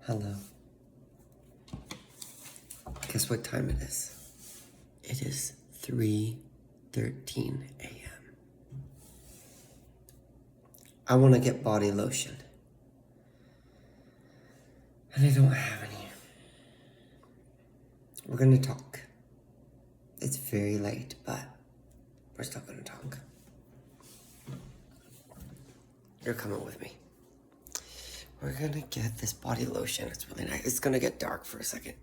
Hello. Guess what time it is? It is 3:13 a.m. I want to get body lotion. And I don't have any. We're going to talk. It's very late, but we're still going to talk. You're coming with me. We're going to get this body lotion. It's really nice. It's going to get dark for a second.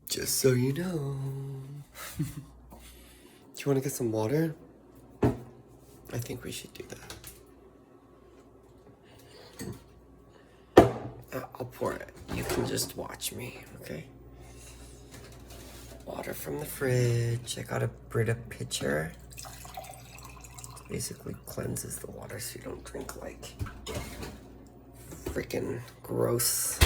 Just so you know. Do you want to get some water? I think we should do that. I'll pour it. You can just watch me, okay? Water from the fridge. I got a Brita pitcher. Basically cleanses the water so you don't drink like freaking gross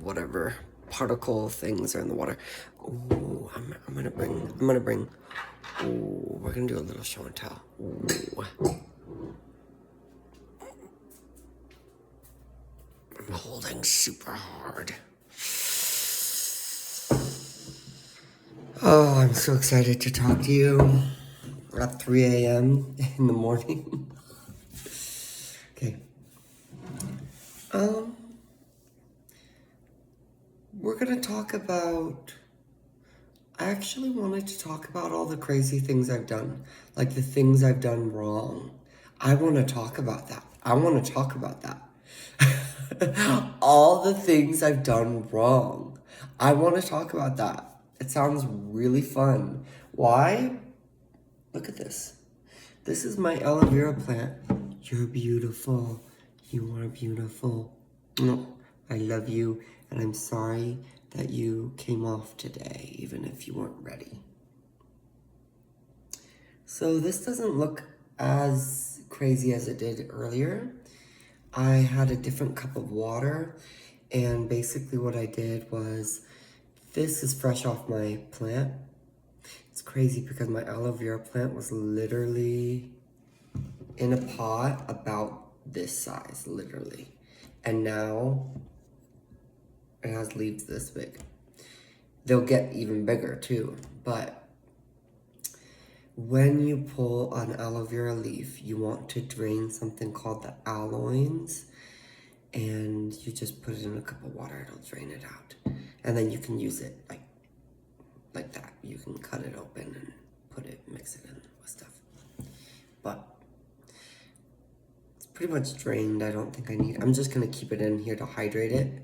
whatever particle things are in the water. Ooh, I'm gonna bring. Ooh, we're gonna do a little show and tell. Ooh. I'm holding super hard. Oh, I'm so excited to talk to you at 3 a.m. in the morning. Okay. We're gonna talk about, I actually wanted to talk about all the crazy things I've done, like the things I've done wrong. I want to talk about that. All the things I've done wrong. I want to talk about that. It sounds really fun. Why? Look at this. This is my aloe vera plant. You're beautiful. You are beautiful. I love you, and I'm sorry that you came off today, even if you weren't ready. So this doesn't look as crazy as it did earlier. I had a different cup of water, and basically what I did was, this is fresh off my plant. It's crazy because my aloe vera plant was literally in a pot about this size, literally. And now it has leaves this big. They'll get even bigger too, but when you pull an aloe vera leaf, you want to drain something called the alloins, and you just put it in a cup of water, it'll drain it out. And then you can use it like that. You can cut it open and mix it in with stuff. But it's pretty much drained. I don't think I need, I'm just gonna keep it in here to hydrate it.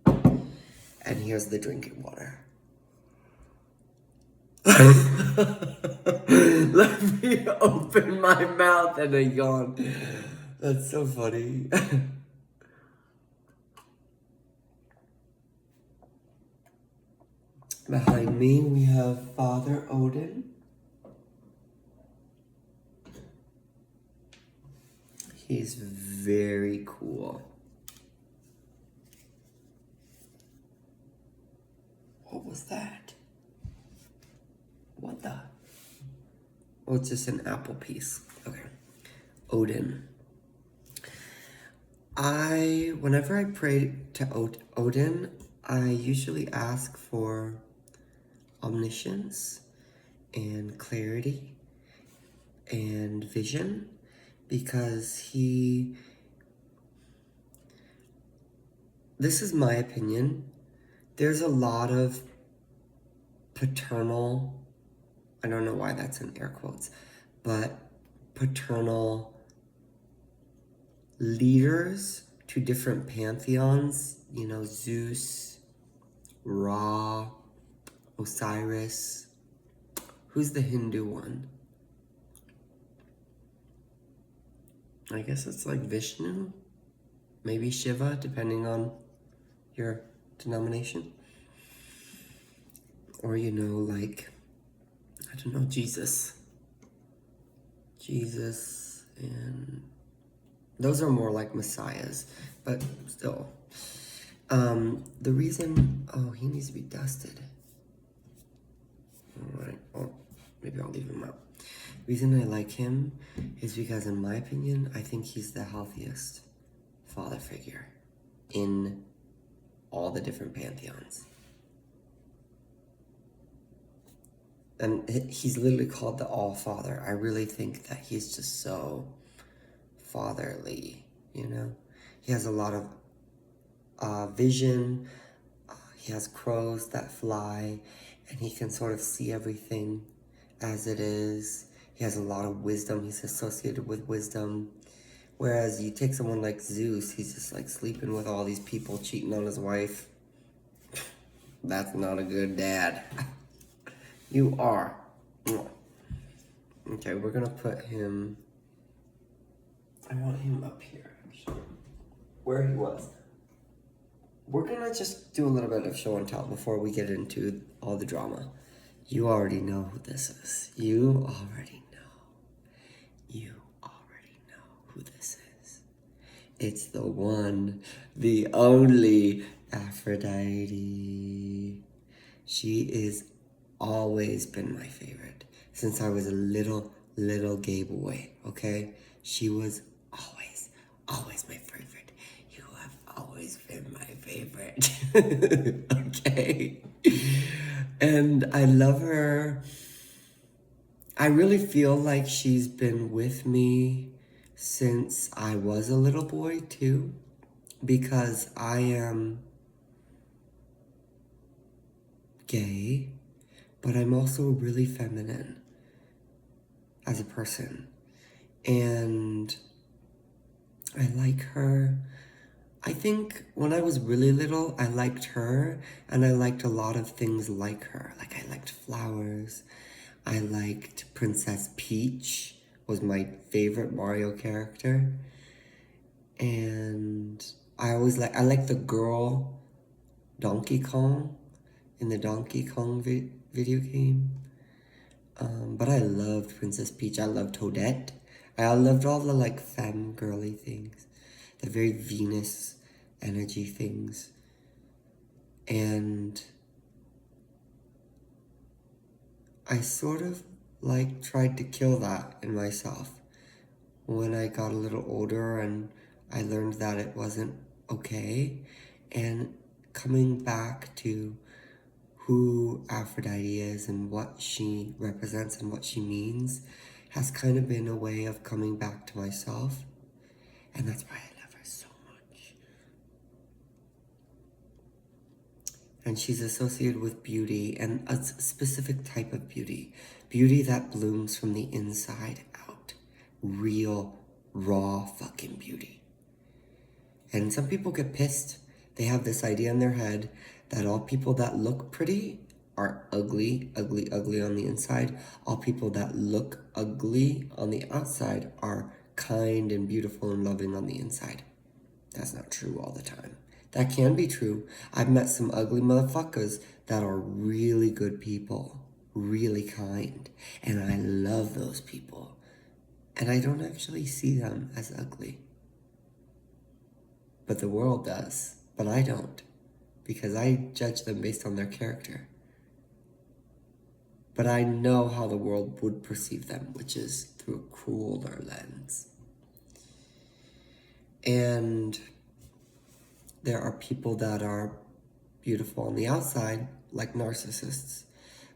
And here's the drinking water. Let me open my mouth and I yawn. That's so funny. Behind me, we have Father Odin. He's very cool. What was that? What the? Oh, it's just an apple piece. Okay. Odin. Whenever I pray to Odin, I usually ask for omniscience and clarity and vision, because this is my opinion, there's a lot of paternal, I don't know why that's in air quotes, but paternal leaders to different pantheons, Zeus, Ra, Osiris. Who's the Hindu one? I guess it's like Vishnu, maybe Shiva, depending on your denomination. Or, like, I don't know, Jesus, and those are more like messiahs, but still. The reason, he needs to be dusted. All right, maybe I'll leave him out. The reason I like him is because, in my opinion, I think he's the healthiest father figure. in all the different pantheons. And he's literally called the All-Father. I really think that he's just so fatherly, you know? He has a lot of vision. He has crows that fly, and he can sort of see everything as it is. He has a lot of wisdom. He's associated with wisdom. Whereas you take someone like Zeus, he's just like sleeping with all these people, cheating on his wife. That's not a good dad. You are. Okay, we're gonna put him... I want him up here, actually. Where he was. We're gonna just do a little bit of show and tell before we get into all the drama. You already know who this is. You already know. You already know who this is. It's the one, the only Aphrodite. She is always been my favorite since I was a little gay boy, okay? She was always my favorite. You have always been my favorite, okay? And I love her. I really feel like she's been with me since I was a little boy too, because I am gay, but I'm also really feminine as a person. And I like her. I think when I was really little, I liked her, and I liked a lot of things like her. Like I liked flowers. I liked Princess Peach, was my favorite Mario character. And I liked the girl Donkey Kong in the Donkey Kong video game. But I loved Princess Peach. I loved Toadette. I loved all the like femme girly things, the very Venus energy things. And I sort of like tried to kill that in myself when I got a little older and I learned that it wasn't okay. And coming back to who Aphrodite is and what she represents and what she means has kind of been a way of coming back to myself. And that's why I love her so much. And she's associated with beauty, and a specific type of beauty. Beauty that blooms from the inside out. Real, raw fucking beauty. And some people get pissed. They have this idea in their head that all people that look pretty are ugly on the inside. All people that look ugly on the outside are kind and beautiful and loving on the inside. That's not true all the time. That can be true. I've met some ugly motherfuckers that are really good people, really kind, and I love those people. And I don't actually see them as ugly. But the world does, but I don't, because I judge them based on their character. But I know how the world would perceive them, which is through a crueler lens. And there are people that are beautiful on the outside, like narcissists,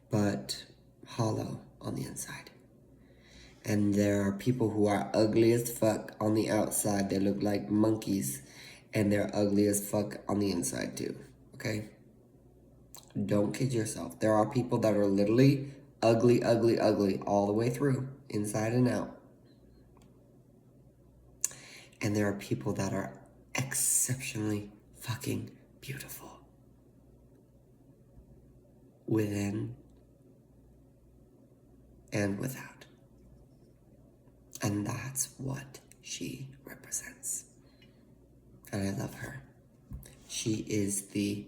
but hollow on the inside. And there are people who are ugly as fuck on the outside. They look like monkeys, and they're ugly as fuck on the inside too, okay? Don't kid yourself. There are people that are literally ugly all the way through, inside and out. And there are people that are exceptionally fucking beautiful. Within and without. And that's what she represents. And I love her. She is the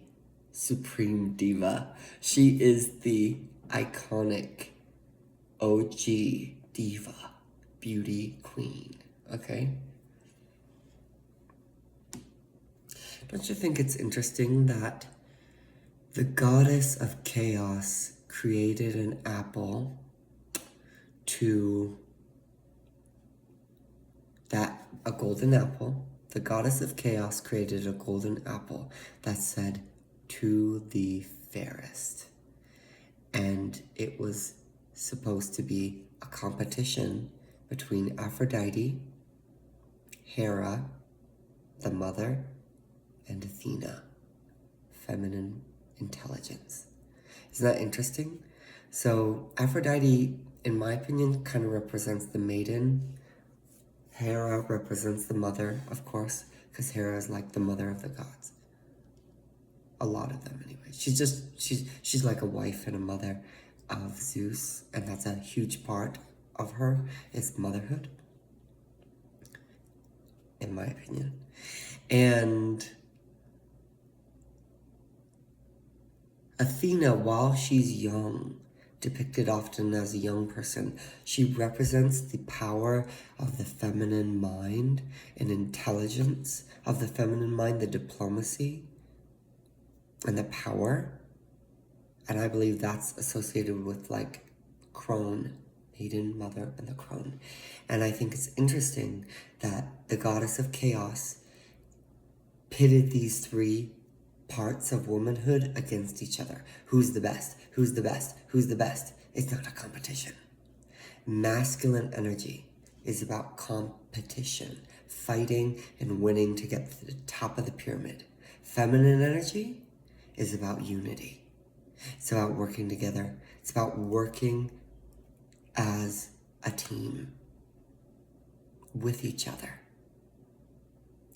supreme diva. She is the iconic OG diva, beauty queen, okay? Don't you think it's interesting that the goddess of chaos created an apple a golden apple the goddess of chaos created a golden apple that said, "To the fairest." And it was supposed to be a competition between Aphrodite, Hera, the mother, and Athena, feminine intelligence. Isn't that interesting? So Aphrodite, in my opinion, kind of represents the maiden. Hera represents the mother, of course, because Hera is like the mother of the gods. A lot of them, anyway. She's like a wife and a mother of Zeus, and that's a huge part of her is motherhood, in my opinion. And Athena, while she's young, depicted often as a young person, she represents the power of the feminine mind and intelligence of the feminine mind, the diplomacy and the power. And I believe that's associated with like crone, maiden, mother, and the crone. And I think it's interesting that the goddess of chaos pitted these three parts of womanhood against each other. Who's the best? Who's the best? Who's the best? It's not a competition. Masculine energy is about competition, fighting and winning to get to the top of the pyramid. Feminine energy is about unity. It's about working together. It's about working as a team with each other.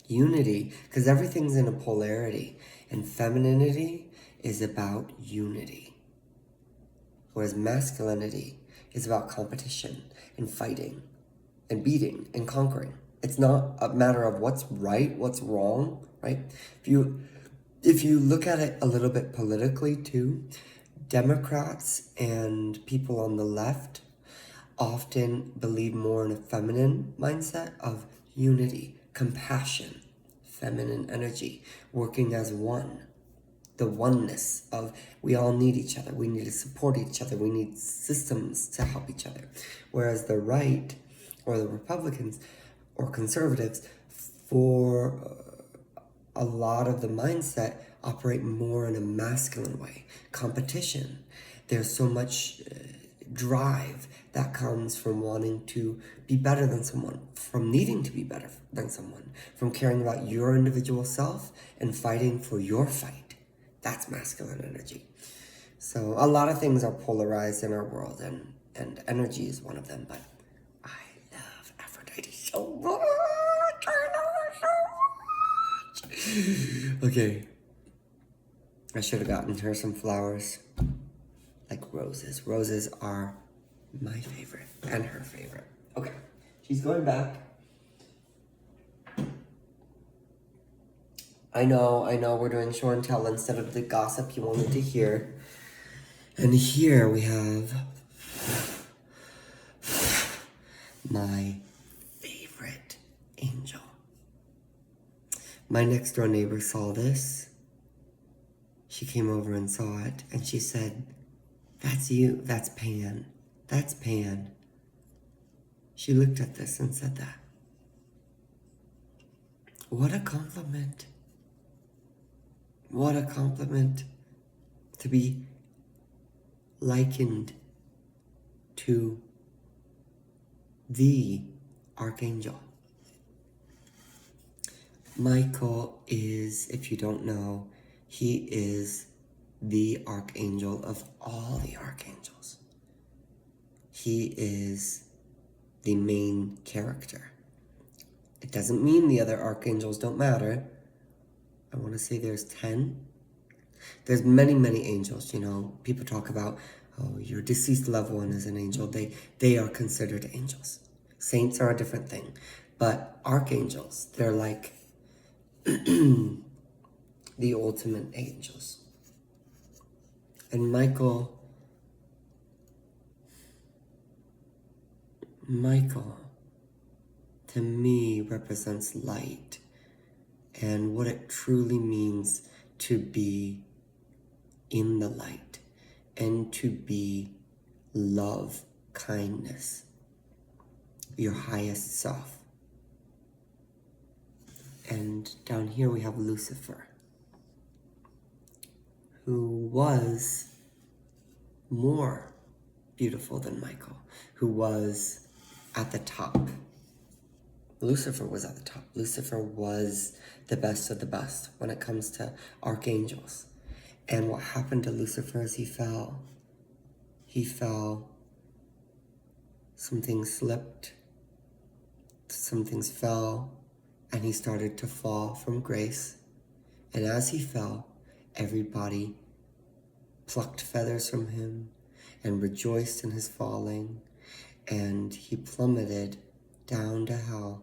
Unity, because everything's in a polarity, and femininity is about unity, whereas masculinity is about competition and fighting and beating and conquering. It's not a matter of what's right, what's wrong, right? If you look at it a little bit politically too, Democrats and people on the left often believe more in a feminine mindset of unity, compassion, feminine energy, working as one. The oneness of we all need each other. We need to support each other. We need systems to help each other. Whereas the right or the Republicans or conservatives, for a lot of the mindset, operate more in a masculine way. Competition. There's so much drive that comes from wanting to be better than someone, from needing to be better than someone, from caring about your individual self and fighting for your fight. That's masculine energy. So a lot of things are polarized in our world, and energy is one of them, but I love Aphrodite so much. I love her so much. Okay. I should have gotten her some flowers, like roses. Roses are my favorite and her favorite. Okay, she's going back. I know, we're doing show and tell instead of the gossip you wanted to hear. And here we have my favorite angel. My next door neighbor saw this. She came over and saw it, and she said, "That's you, that's Pan, that's Pan." She looked at this and said that. What a compliment. What a compliment to be likened to the archangel. Michael is, if you don't know, he is the archangel of all the archangels. He is the main character. It doesn't mean the other archangels don't matter. I want to say there's 10. There's many, many angels, you know. People talk about, oh, your deceased loved one is an angel. They are considered angels. Saints are a different thing. But archangels, they're like the ultimate angels. And Michael, to me, represents light and what it truly means to be in the light and to be love, kindness, your highest self. And down here we have Lucifer, who was more beautiful than Michael, who was at the top. Lucifer was at the top. Lucifer was the best of the best when it comes to archangels. And what happened to Lucifer is he fell. He fell. Some things slipped. Some things fell. And he started to fall from grace. And as he fell, everybody plucked feathers from him and rejoiced in his falling. And he plummeted down to hell.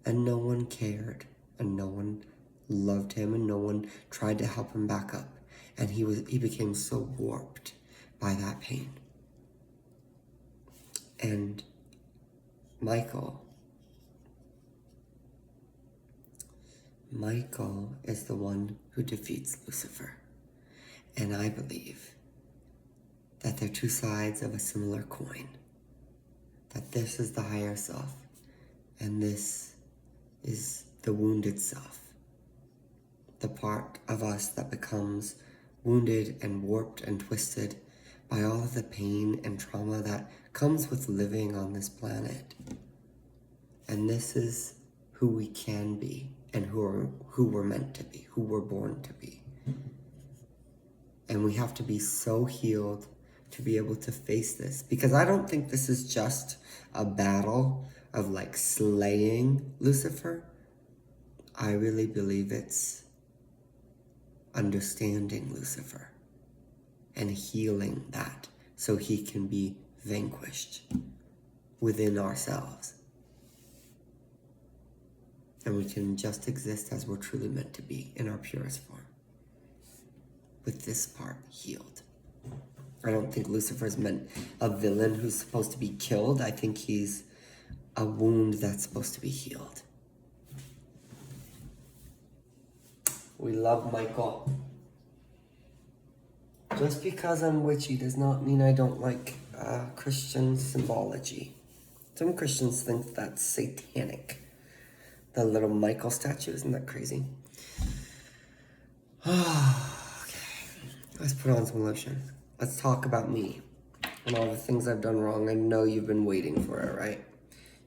And no one cared. And no one loved him. And no one tried to help him back up. And he became so warped by that pain. And Michael is the one who defeats Lucifer. And I believe that they're two sides of a similar coin. That this is the higher self, and this is the wounded self. The part of us that becomes wounded and warped and twisted by all of the pain and trauma that comes with living on this planet. And this is who we can be, and who we're meant to be, who we're born to be. And we have to be so healed to be able to face this. Because I don't think this is just a battle of like slaying Lucifer. I really believe it's understanding Lucifer and healing that so he can be vanquished within ourselves. And we can just exist as we're truly meant to be in our purest form. With this part healed. I don't think Lucifer's meant a villain who's supposed to be killed. I think he's a wound that's supposed to be healed. We love Michael. Just because I'm witchy does not mean I don't like Christian symbology. Some Christians think that's satanic. The little Michael statue, isn't that crazy? Okay, let's put on some lotion. Let's talk about me and all the things I've done wrong. I know you've been waiting for it, right?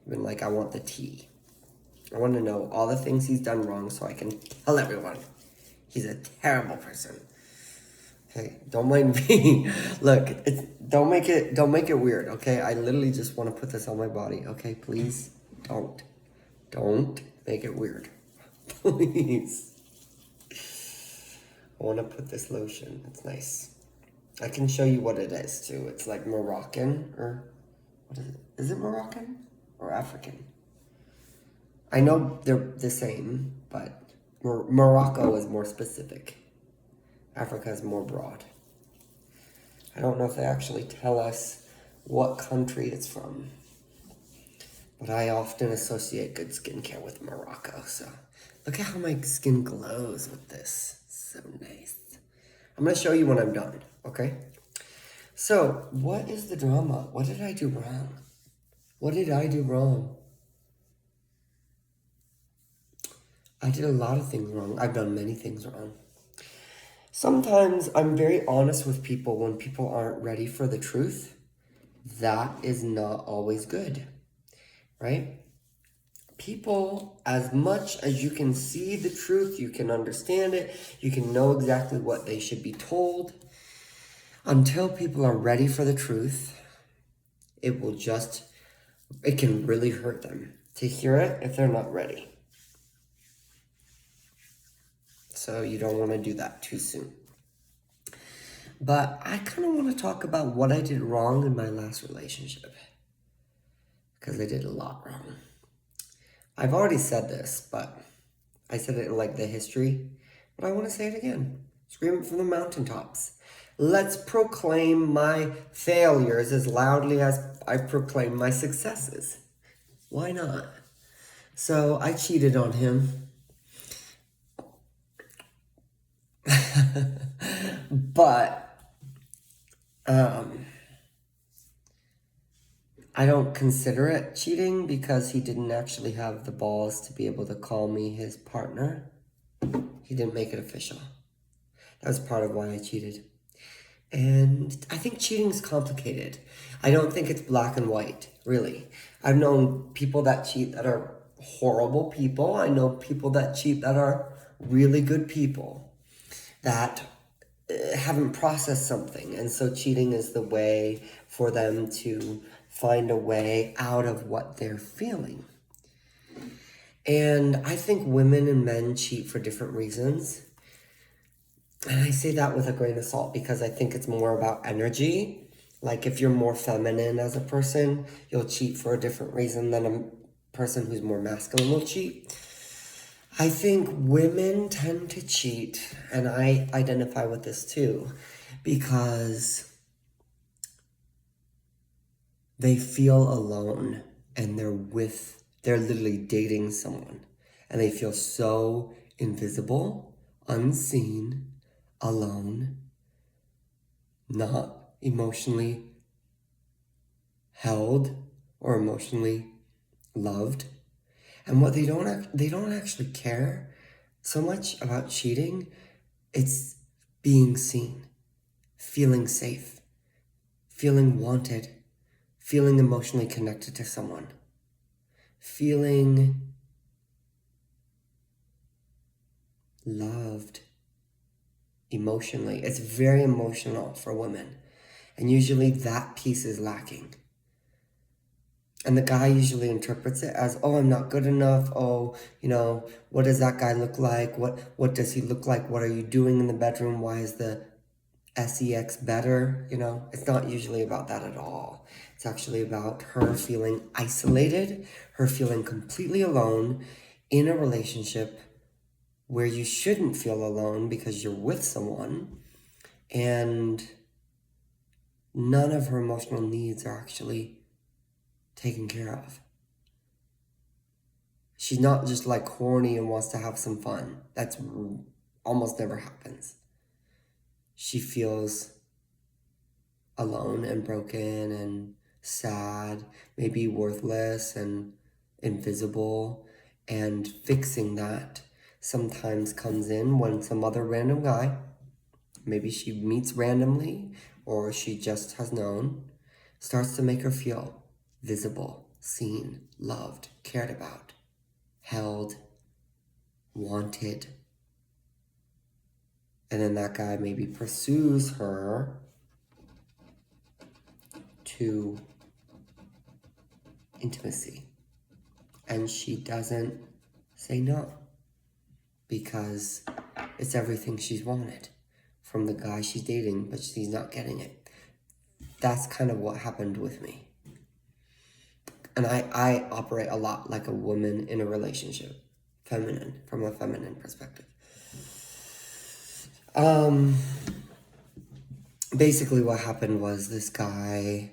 You've been like, I want the tea. I want to know all the things he's done wrong so I can tell everyone. He's a terrible person. Okay, don't blame me. Look, don't make it weird, okay? I literally just want to put this on my body, okay? Please don't make it weird. Please. I want to put this lotion. It's nice. I can show you what it is too. It's like Moroccan, or what is it? Is it Moroccan or African? I know they're the same, but Morocco is more specific. Africa is more broad. I don't know if they actually tell us what country it's from, but I often associate good skincare with Morocco. So look at how my skin glows with this. So nice. I'm going to show you when I'm done, okay? So what is the drama? What did I do wrong? What did I do wrong? I did a lot of things wrong. I've done many things wrong. Sometimes I'm very honest with people when people aren't ready for the truth. That is not always good, right? People, as much as you can see the truth, you can understand it, you can know exactly what they should be told. Until people are ready for the truth, it can really hurt them to hear it if they're not ready. So you don't want to do that too soon. But I kind of want to talk about what I did wrong in my last relationship. Because I did a lot wrong. I've already said this, but I said it in like the history. But I want to say it again. Scream it from the mountaintops. Let's proclaim my failures as loudly as I proclaim my successes. Why not? So I cheated on him. But I don't consider it cheating because he didn't actually have the balls to be able to call me his partner. He didn't make it official. That was part of why I cheated. And I think cheating is complicated. I don't think it's black and white, really. I've known people that cheat that are horrible people. I know people that cheat that are really good people that haven't processed something. And so cheating is the way for them to find a way out of what they're feeling. And I think women and men cheat for different reasons. And I say that with a grain of salt because I think it's more about energy. Like if you're more feminine as a person, you'll cheat for a different reason than a person who's more masculine will cheat. I think women tend to cheat, and I identify with this too, because they feel alone and they're literally dating someone and they feel so invisible, unseen, alone, not emotionally held or emotionally loved. And what they don't actually care so much about cheating. It's being seen, feeling safe, feeling wanted, feeling emotionally connected to someone, feeling loved emotionally. It's very emotional for women. And usually that piece is lacking. And the guy usually interprets it as, oh, I'm not good enough. Oh, what does that guy look like? What does he look like? What are you doing in the bedroom? Why is the sex better? It's not usually about that at all. It's actually about her feeling isolated, her feeling completely alone in a relationship where you shouldn't feel alone because you're with someone, and none of her emotional needs are actually taken care of. She's not just like horny and wants to have some fun. That's almost never happens. She feels alone and broken and sad, maybe worthless and invisible, and fixing that sometimes comes in when some other random guy, maybe she meets randomly or she just has known, starts to make her feel visible, seen, loved, cared about, held, wanted. And then that guy maybe pursues her to intimacy. And she doesn't say no because it's everything she's wanted from the guy she's dating, but she's not getting it. That's kind of what happened with me. And I operate a lot like a woman in a relationship, feminine, from a feminine perspective. Basically what happened was this guy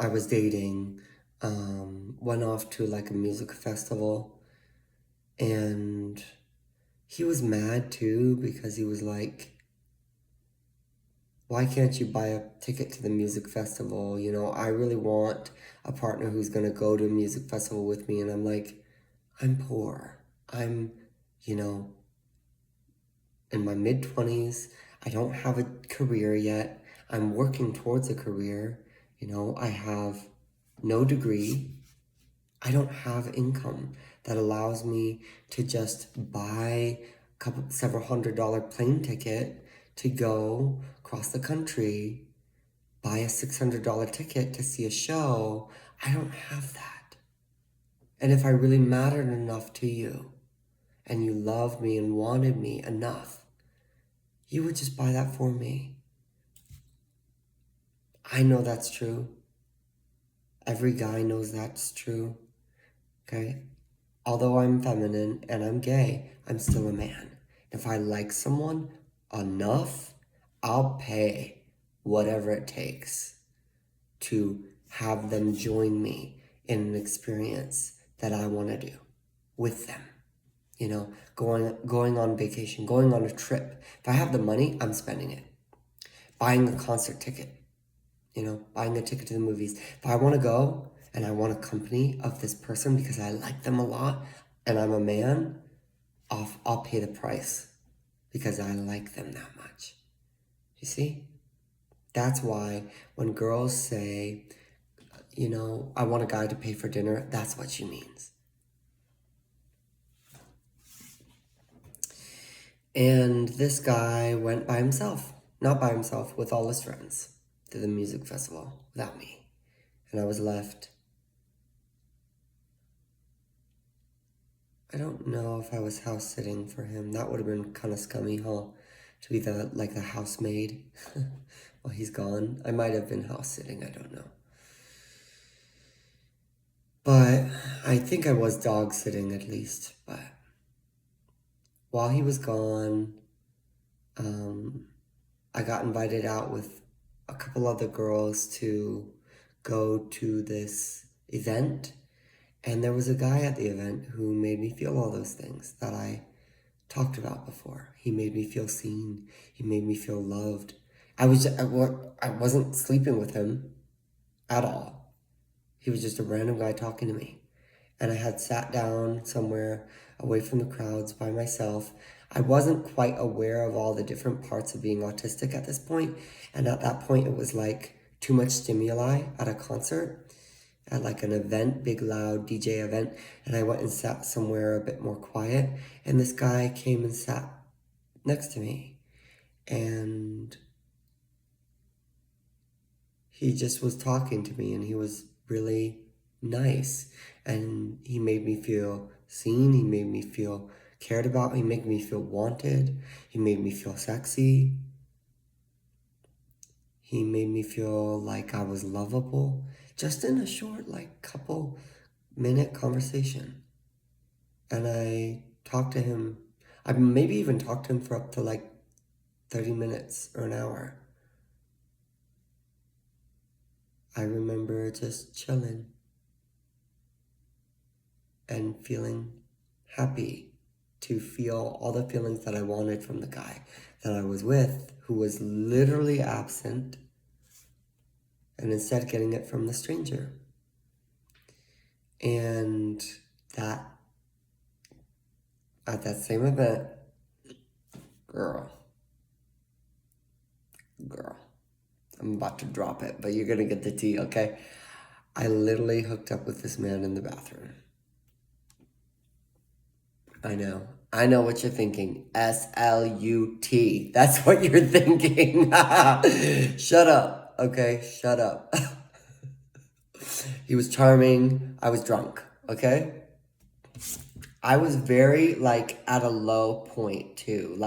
I was dating went off to like a music festival, and he was mad too because he was like, why can't you buy a ticket to the music festival? I really want a partner who's going to go to a music festival with me. And I'm like, I'm poor. I'm, in my mid-20s. I don't have a career yet. I'm working towards a career. I have no degree. I don't have income that allows me to just buy several $100 plane ticket to go across the country, buy a $600 ticket to see a show. I don't have that. And if I really mattered enough to you, and you loved me and wanted me enough, you would just buy that for me. I know that's true. Every guy knows that's true. Okay? Although I'm feminine and I'm gay, I'm still a man. If I like someone enough, I'll pay whatever it takes to have them join me in an experience that I want to do with them. Going on vacation, going on a trip. If I have the money, I'm spending it. Buying a concert ticket. buying a ticket to the movies. If I want to go and I want a company of this person because I like them a lot and I'm a man, I'll pay the price because I like them that much. You see? That's why when girls say, I want a guy to pay for dinner, that's what she means. And this guy went by himself, not by himself, with all his friends to the music festival without me. And I was left. I don't know if I was house sitting for him. That would have been kind of scummy, huh? To be the housemaid while he's gone. I might have been house sitting, I don't know. But I think I was dog sitting at least. But while he was gone, I got invited out with a couple other girls to go to this event. And there was a guy at the event who made me feel all those things that I talked about before. He made me feel seen. He made me feel loved. I wasn't sleeping with him at all. He was just a random guy talking to me. And I had sat down somewhere away from the crowds by myself. I wasn't quite aware of all the different parts of being autistic at this point. And at that point, it was like too much stimuli at a concert, at like an event, big loud DJ event. And I went and sat somewhere a bit more quiet. And this guy came and sat next to me. And he just was talking to me, and he was really nice. And he made me feel seen. He made me feel cared about. He made me feel wanted. He made me feel sexy. He made me feel like I was lovable. Just in a short, couple minute conversation. And I talked to him. I maybe even talked to him for up to 30 minutes or an hour. I remember just chilling and feeling happy to feel all the feelings that I wanted from the guy that I was with, who was literally absent, and instead getting it from the stranger. And that, at that same event, girl, I'm about to drop it, but you're gonna get the tea, okay? I literally hooked up with this man in the bathroom. I know what you're thinking. SLUT. That's what you're thinking. Shut up, okay? Shut up. He was charming. I was drunk, okay? I was very, at a low point, too.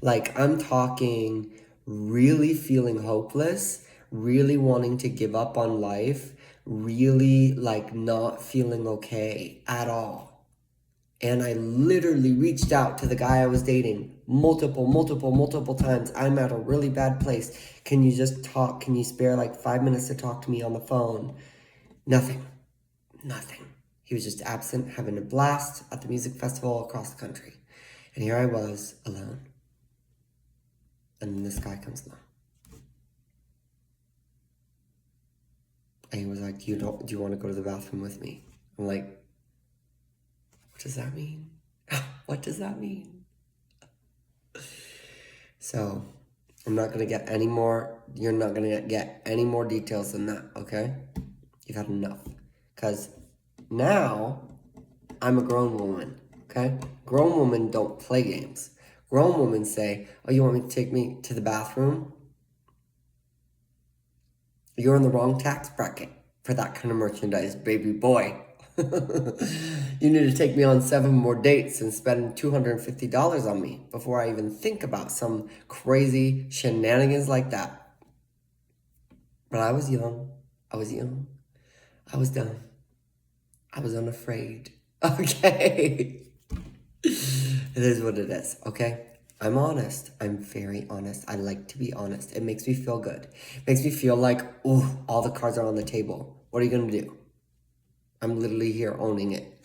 I'm talking really feeling hopeless, really wanting to give up on life, really, not feeling okay at all. And I literally reached out to the guy I was dating multiple times. I'm at a really bad place. Can you just talk? Can you spare 5 minutes to talk to me on the phone? Nothing. He was just absent, having a blast at the music festival across the country. And here I was, alone. And then this guy comes along. And he was like, do you want to go to the bathroom with me? I'm like, what does that mean? What does that mean? So, I'm not going to get any more, you're not going to get any more details than that, okay? You've had enough. Because now, I'm a grown woman, okay? Grown women don't play games. Grown women say, oh, you want me to take me to the bathroom? You're in the wrong tax bracket for that kind of merchandise, baby boy. You need to take me on 7 more dates and spend $250 on me before I even think about some crazy shenanigans like that. But I was young. I was dumb. I was unafraid. Okay. It is what it is, okay? I'm honest. I'm very honest. I like to be honest. It makes me feel good. It makes me feel like, ooh, all the cards are on the table. What are you going to do? I'm literally here owning it.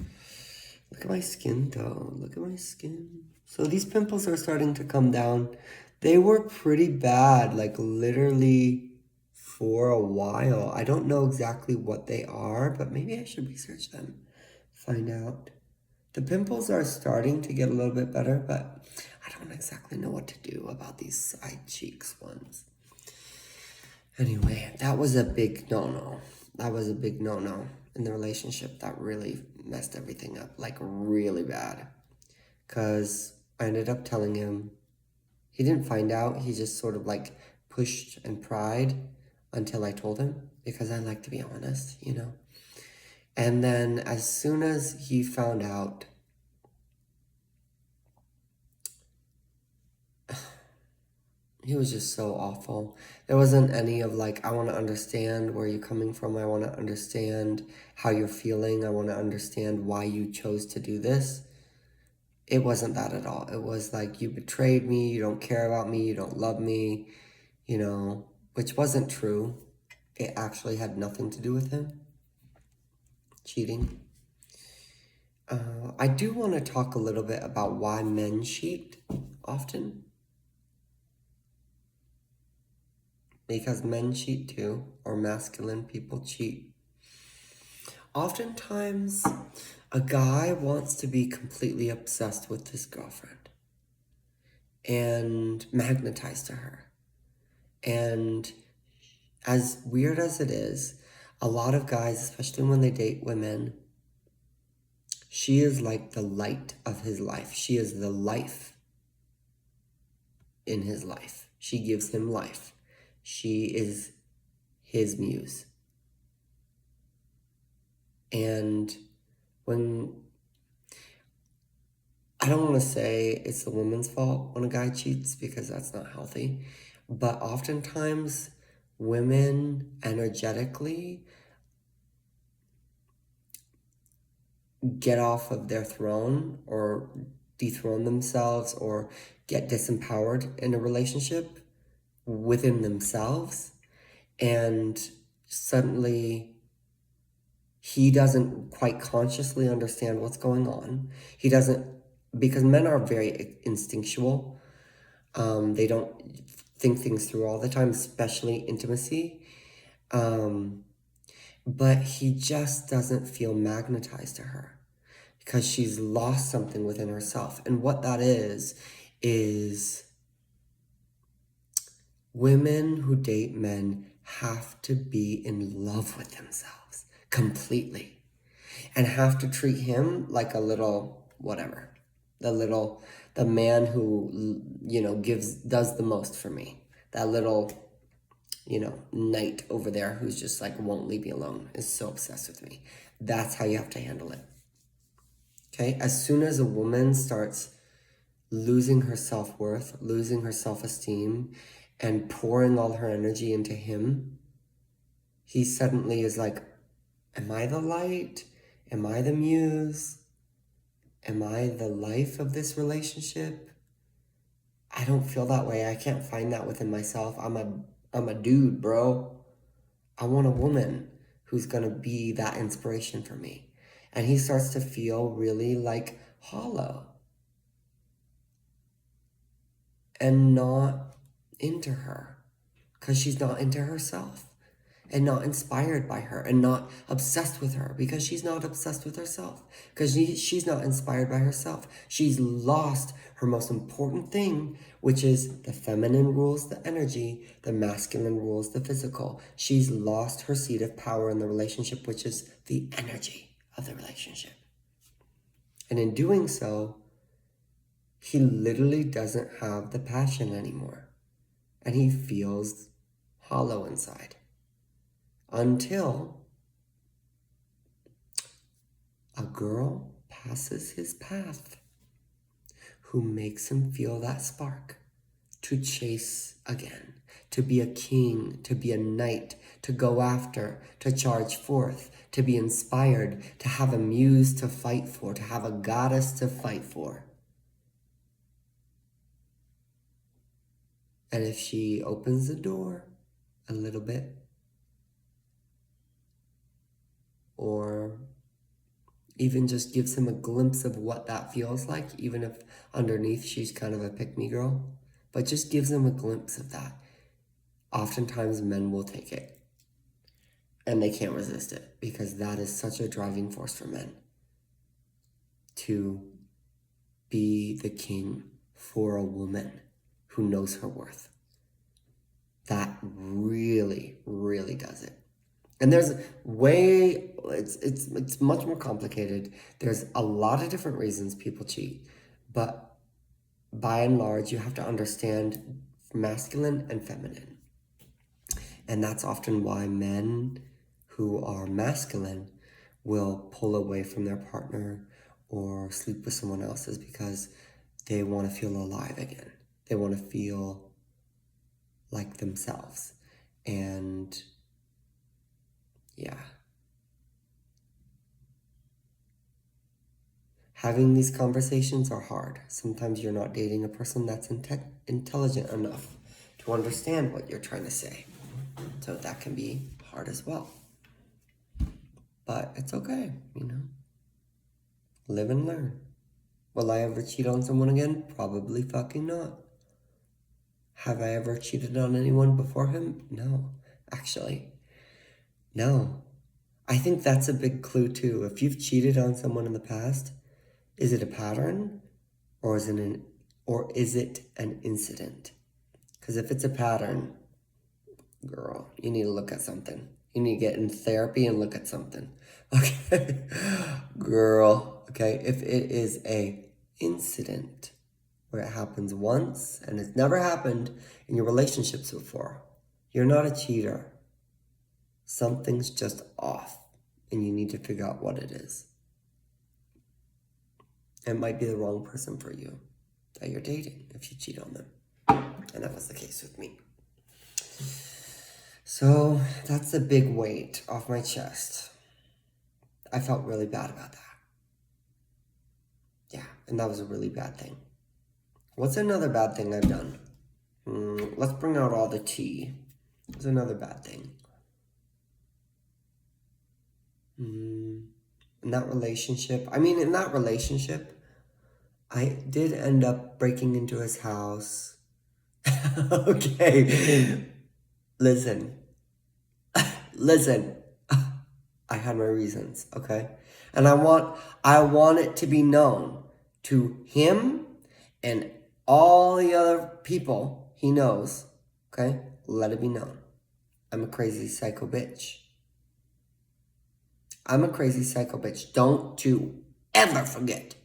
Look at my skin, though. Look at my skin. So these pimples are starting to come down. They were pretty bad, literally for a while. I don't know exactly what they are, but maybe I should research them, find out. The pimples are starting to get a little bit better, but I don't exactly know what to do about these side cheeks ones. Anyway, that was a big no-no. That was a big no-no in the relationship. That really messed everything up, like really bad. Because I ended up telling him. He didn't find out. He just sort of like pushed and pried until I told him, because I like to be honest, you know. And then as soon as he found out, he was just so awful. There wasn't any of like, I want to understand where you're coming from. I want to understand how you're feeling. I want to understand why you chose to do this. It wasn't that at all. It was like, you betrayed me. You don't care about me. You don't love me, you know, which wasn't true. It actually had nothing to do with him cheating. I do want to talk a little bit about why men cheat often. Because men cheat too, or masculine people cheat. Oftentimes, a guy wants to be completely obsessed with his girlfriend and magnetized to her. And as weird as it is, a lot of guys, especially when they date women, she is like the light of his life. She is the life in his life. She gives him life. She is his muse. And when, I don't want to say it's the woman's fault when a guy cheats, because that's not healthy, but oftentimes women energetically get off of their throne or dethrone themselves or get disempowered in a relationship within themselves, and suddenly he doesn't quite consciously understand what's going on. He doesn't, because men are very instinctual. They don't think things through all the time, especially intimacy. But he just doesn't feel magnetized to her because she's lost something within herself. And what that is women who date men have to be in love with themselves completely and have to treat him like a little whatever, the man who, you know, does the most for me, that little, you know, knight over there who's just like won't leave me alone, is so obsessed with me. That's how you have to handle it. Okay, as soon as a woman starts losing her self-worth, losing her self-esteem, and pouring all her energy into him, he suddenly is like, am I the light? Am I the muse? Am I the life of this relationship? I don't feel that way. I can't find that within myself. I'm a dude, bro. I want a woman who's gonna be that inspiration for me. And he starts to feel really like hollow and not into her because she's not into herself and not inspired by her and not obsessed with her because she's not obsessed with herself, because she's not inspired by herself. She's lost her most important thing, which is the feminine rules the energy, the masculine rules the physical. She's lost her seat of power in the relationship, which is the energy of the relationship. And in doing so, he literally doesn't have the passion anymore. And he feels hollow inside. Until a girl passes his path who makes him feel that spark to chase again, to be a king, to be a knight, to go after, to charge forth, to be inspired, to have a muse to fight for, to have a goddess to fight for. And if she opens the door a little bit, or even just gives him a glimpse of what that feels like, even if underneath she's kind of a pick-me girl, but just gives him a glimpse of that, oftentimes men will take it. And they can't resist it because that is such a driving force for men. To be the king for a woman who knows her worth. That really, really does it. And there's it's much more complicated. There's a lot of different reasons people cheat, but by and large, you have to understand masculine and feminine. And that's often why men who are masculine will pull away from their partner or sleep with someone else, is because they want to feel alive again. They want to feel like themselves. And yeah. Having these conversations are hard. Sometimes you're not dating a person that's intelligent enough to understand what you're trying to say. So that can be hard as well. But it's okay, you know. Live and learn. Will I ever cheat on someone again? Probably fucking not. Have I ever cheated on anyone before him? No, actually. No. I think that's a big clue too. If you've cheated on someone in the past, is it a pattern or is it an incident? Because if it's a pattern, girl, you need to look at something. You need to get in therapy and look at something. Okay? Girl, okay? If it is a incident where it happens once and it's never happened in your relationships before, you're not a cheater. Something's just off and you need to figure out what it is. It might be the wrong person for you that you're dating if you cheat on them. And that was the case with me. So that's a big weight off my chest. I felt really bad about that. Yeah, and that was a really bad thing. What's another bad thing I've done? Let's bring out all the tea. What's another bad thing? In that relationship, I did end up breaking into his house. Okay. Listen. I had my reasons, okay? And I want it to be known to him and all the other people he knows, okay? Let it be known. I'm a crazy psycho bitch. Don't you ever forget.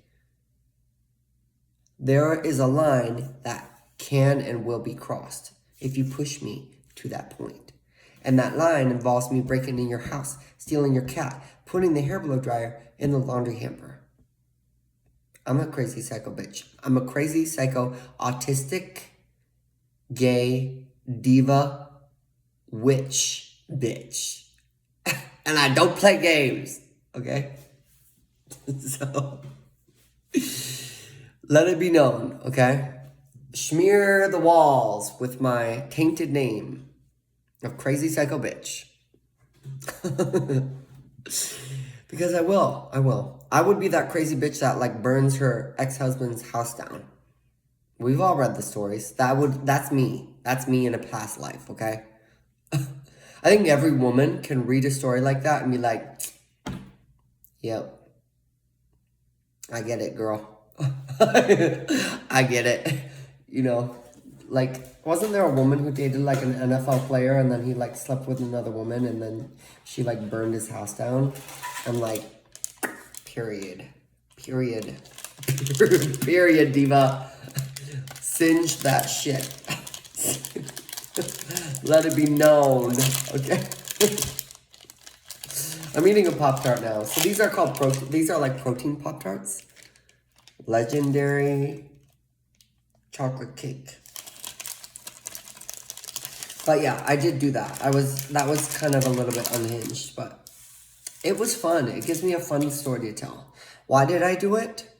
There is a line that can and will be crossed if you push me to that point. And that line involves me breaking in your house, stealing your cat, putting the hair blow dryer in the laundry hamper. I'm a crazy psycho bitch. I'm a crazy psycho autistic, gay, diva, witch bitch. And I don't play games, okay? So, let it be known, okay? Smear the walls with my tainted name of crazy psycho bitch. Because I will. I would be that crazy bitch that like burns her ex-husband's house down. We've all read the stories. That's me. That's me in a past life, okay? I think every woman can read a story like that and be like, yep, I get it, girl. I get it. You know, like, wasn't there a woman who dated like an NFL player and then he like slept with another woman and then she like burned his house down? And like, period, diva. Singe that shit. Let it be known, okay? I'm eating a Pop-Tart now. So these are called like protein Pop-Tarts. Legendary chocolate cake. But yeah, I did do that. That was kind of a little bit unhinged, but it was fun. It gives me a fun story to tell. Why did I do it?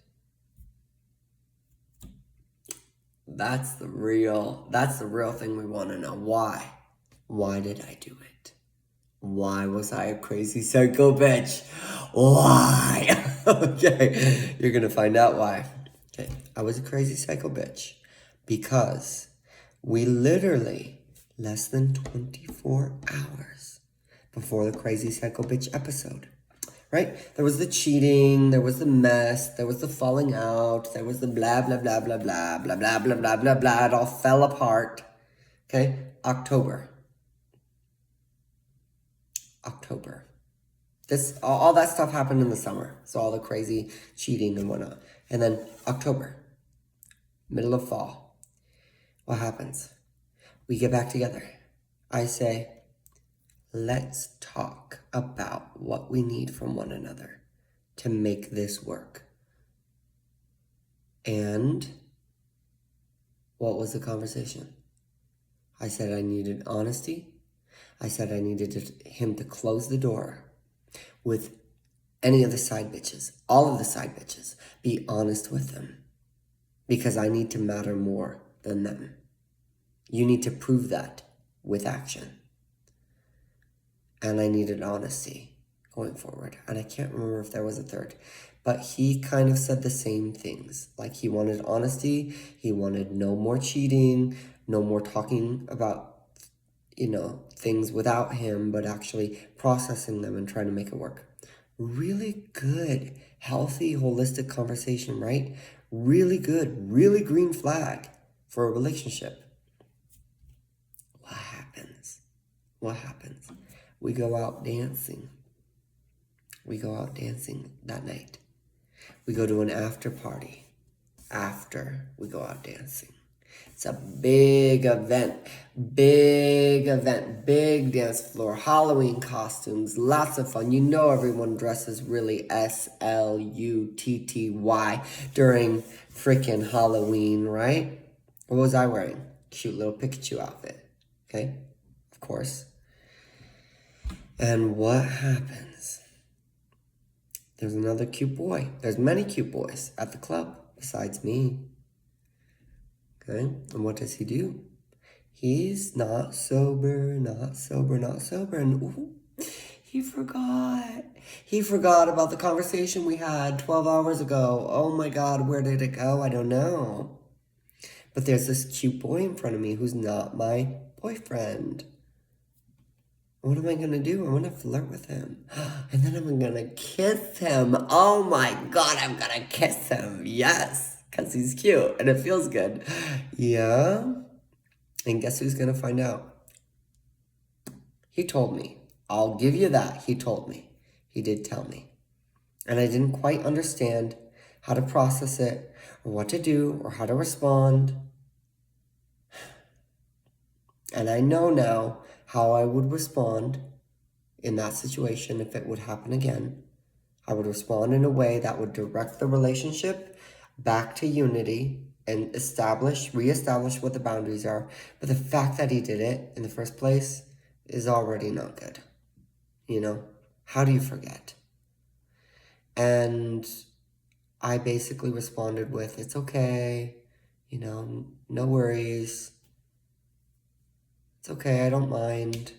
That's the real thing we want to know. Why? Why did I do it? Why was I a crazy psycho bitch? Why? Okay, you're gonna find out why. Okay, I was a crazy psycho bitch because we literally less than 24 hours before the Crazy Psycho Bitch episode. Right? There was the cheating, there was the mess, there was the falling out, there was the blah, blah, blah, blah, blah, blah, blah, blah, blah, blah, blah. It all fell apart. Okay? October. All that stuff happened in the summer. So all the crazy cheating and whatnot. And then October, middle of fall. What happens? We get back together. I say, let's talk about what we need from one another to make this work. And what was the conversation? I said I needed honesty. I said I needed him to close the door with any of the side bitches, all of the side bitches. Be honest with them, because I need to matter more than them. You need to prove that with action. And I needed honesty going forward. And I can't remember if there was a third, but he kind of said the same things. Like, he wanted honesty, he wanted no more cheating, no more talking about, things without him, but actually processing them and trying to make it work. Really good, healthy, holistic conversation, right? Really good, really green flag for a relationship. What happens? We go out dancing. That night. We go to an after party after we go out dancing. It's a big event, big dance floor, Halloween costumes, lots of fun. Everyone dresses really SLUTTY during freaking Halloween, right? What was I wearing? Cute little Pikachu outfit, okay? Of course. And what happens? There's another cute boy. There's many cute boys at the club besides me. Okay, and what does he do? He's not sober, and ooh, he forgot. He forgot about the conversation we had 12 hours ago. Oh my God, where did it go? I don't know. But there's this cute boy in front of me who's not my boyfriend. What am I going to do? I'm going to flirt with him. And then I'm going to kiss him. Oh my God, I'm going to kiss him. Yes. Because he's cute and it feels good. Yeah. And guess who's going to find out? He told me. I'll give you that. He told me. He did tell me. And I didn't quite understand how to process it or what to do or how to respond. And I know now how I would respond in that situation if it would happen again. I would respond in a way that would direct the relationship back to unity and reestablish what the boundaries are. But the fact that he did it in the first place is already not good. How do you forget? And I basically responded with, it's okay, no worries. It's okay, I don't mind.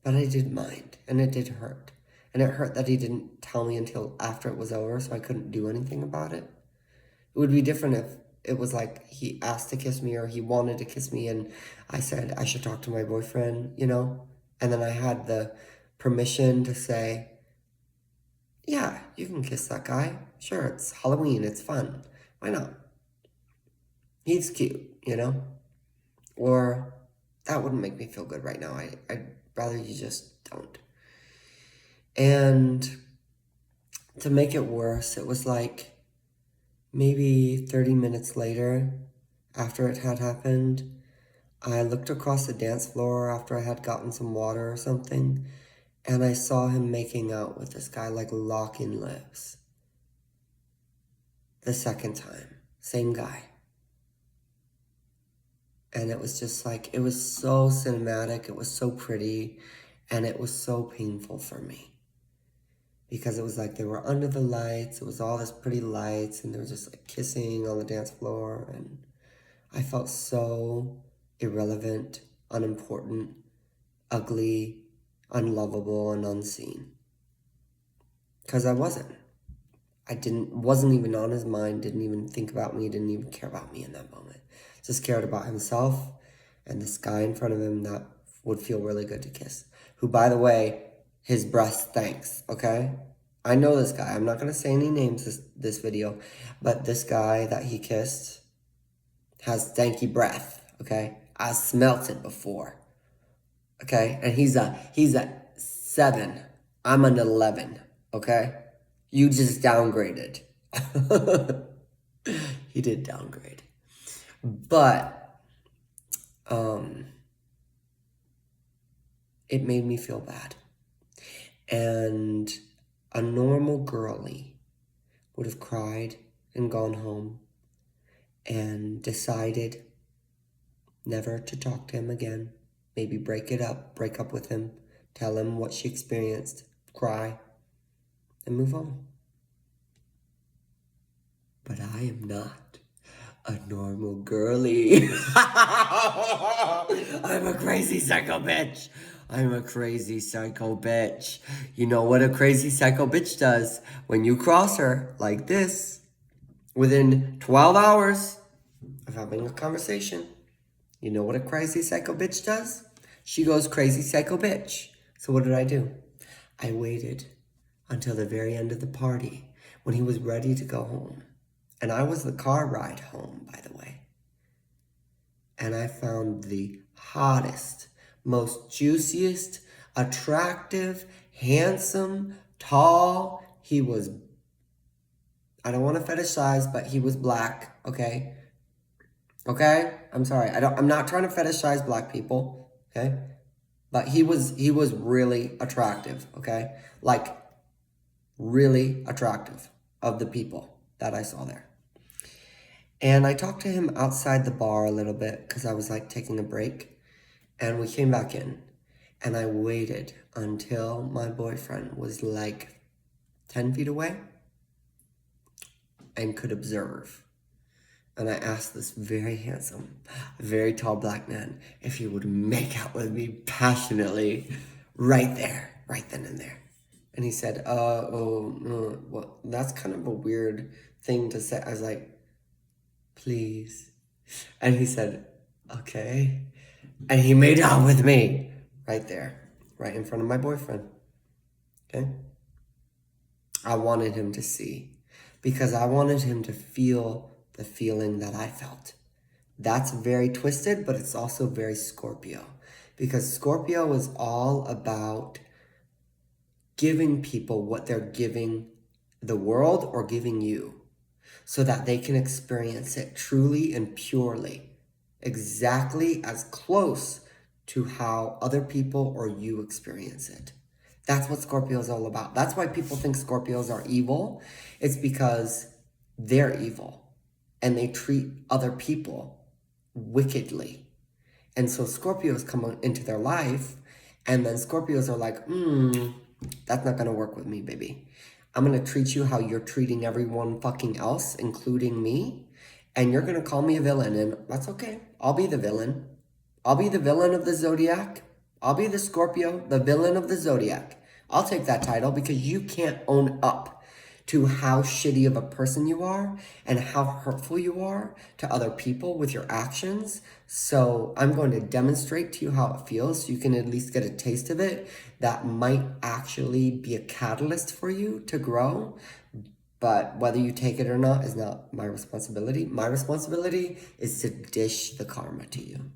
But I did mind, and it did hurt. And it hurt that he didn't tell me until after it was over, so I couldn't do anything about it. It would be different if it was like he asked to kiss me or he wanted to kiss me and I said I should talk to my boyfriend, And then I had the permission to say, yeah, you can kiss that guy. Sure, it's Halloween, it's fun. Why not? He's cute, Or that wouldn't make me feel good right now. I'd rather you just don't. And to make it worse, it was like maybe 30 minutes later, after it had happened, I looked across the dance floor after I had gotten some water or something, and I saw him making out with this guy, like locking lips. The second time. Same guy. And it was just like, it was so cinematic, it was so pretty, and it was so painful for me. Because it was like they were under the lights, it was all this pretty lights, and they were just like kissing on the dance floor, and I felt so irrelevant, unimportant, ugly, unlovable, and unseen. Because I wasn't. Wasn't even on his mind, didn't even think about me, didn't even care about me in that moment. Just cared about himself, and this guy in front of him that would feel really good to kiss, who, by the way, his breath stinks, okay? I know this guy. I'm not going to say any names this video, but this guy that he kissed has stanky breath, okay? I smelt it before, okay? And he's a 7. I'm an 11, okay? You just downgraded. He did downgrade. But it made me feel bad. And a normal girly would have cried and gone home and decided never to talk to him again. Maybe break up with him, tell him what she experienced, cry, and move on. But I am not a normal girly. I'm a crazy psycho bitch. I'm a crazy psycho bitch. You know what a crazy psycho bitch does? When you cross her like this, within 12 hours of having a conversation, you know what a crazy psycho bitch does? She goes crazy psycho bitch. So what did I do? I waited until the very end of the party when he was ready to go home. And I was the car ride home, by the way. And I found the hottest, most juiciest, attractive, handsome, tall. He was, I don't want to fetishize, but he was black, okay? Okay? I'm sorry. I'm not trying to fetishize black people, okay? But he was really attractive, okay? Like, really attractive of the people that I saw there. And I talked to him outside the bar a little bit because I was like taking a break. And we came back in. And I waited until my boyfriend was like 10 feet away and could observe. And I asked this very handsome, very tall black man if he would make out with me passionately right there, right then and there. And he said, well, that's kind of a weird thing to say. I was like, please. And he said, okay. And he made out with me right there, right in front of my boyfriend. Okay? I wanted him to see because I wanted him to feel the feeling that I felt. That's very twisted, but it's also very Scorpio because Scorpio is all about giving people what they're giving the world or giving you, so that they can experience it truly and purely, exactly as close to how other people or you experience it. That's what Scorpio is all about. That's why people think Scorpios are evil. It's because they're evil and they treat other people wickedly. And so Scorpios come into their life, and then Scorpios are like, that's not going to work with me, baby. I'm going to treat you how you're treating everyone fucking else, including me. And you're going to call me a villain, and that's okay. I'll be the villain. I'll be the villain of the Zodiac. I'll be the Scorpio, the villain of the Zodiac. I'll take that title because you can't own up to how shitty of a person you are and how hurtful you are to other people with your actions. So I'm going to demonstrate to you how it feels so you can at least get a taste of it. That might actually be a catalyst for you to grow. But whether you take it or not is not my responsibility. My responsibility is to dish the karma to you.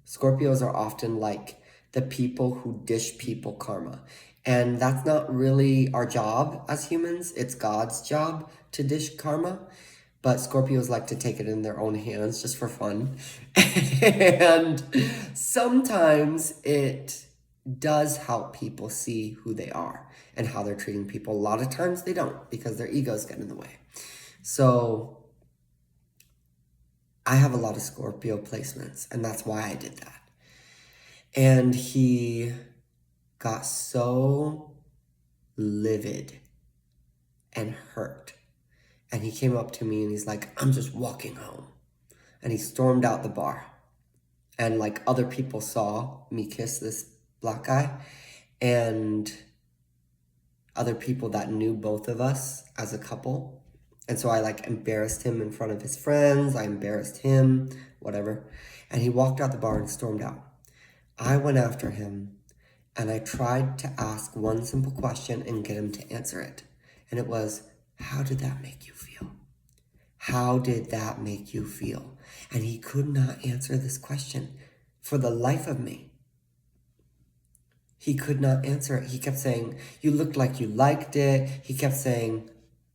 Scorpios are often like the people who dish people karma. And that's not really our job as humans. It's God's job to dish karma. But Scorpios like to take it in their own hands just for fun. And sometimes it does help people see who they are and how they're treating people. A lot of times they don't because their egos get in the way. So I have a lot of Scorpio placements, and that's why I did that. And he got so livid and hurt. And he came up to me and he's like, I'm just walking home. And he stormed out the bar. And like other people saw me kiss this black guy, and other people that knew both of us as a couple. And so I like embarrassed him in front of his friends. I embarrassed him. whatever. And he walked out the bar and stormed out. I went after him and I tried to ask one simple question and get him to answer it. And it was, how did that make you feel? How did that make you feel? And he could not answer this question for the life of me. He could not answer it. He kept saying, you looked like you liked it. He kept saying,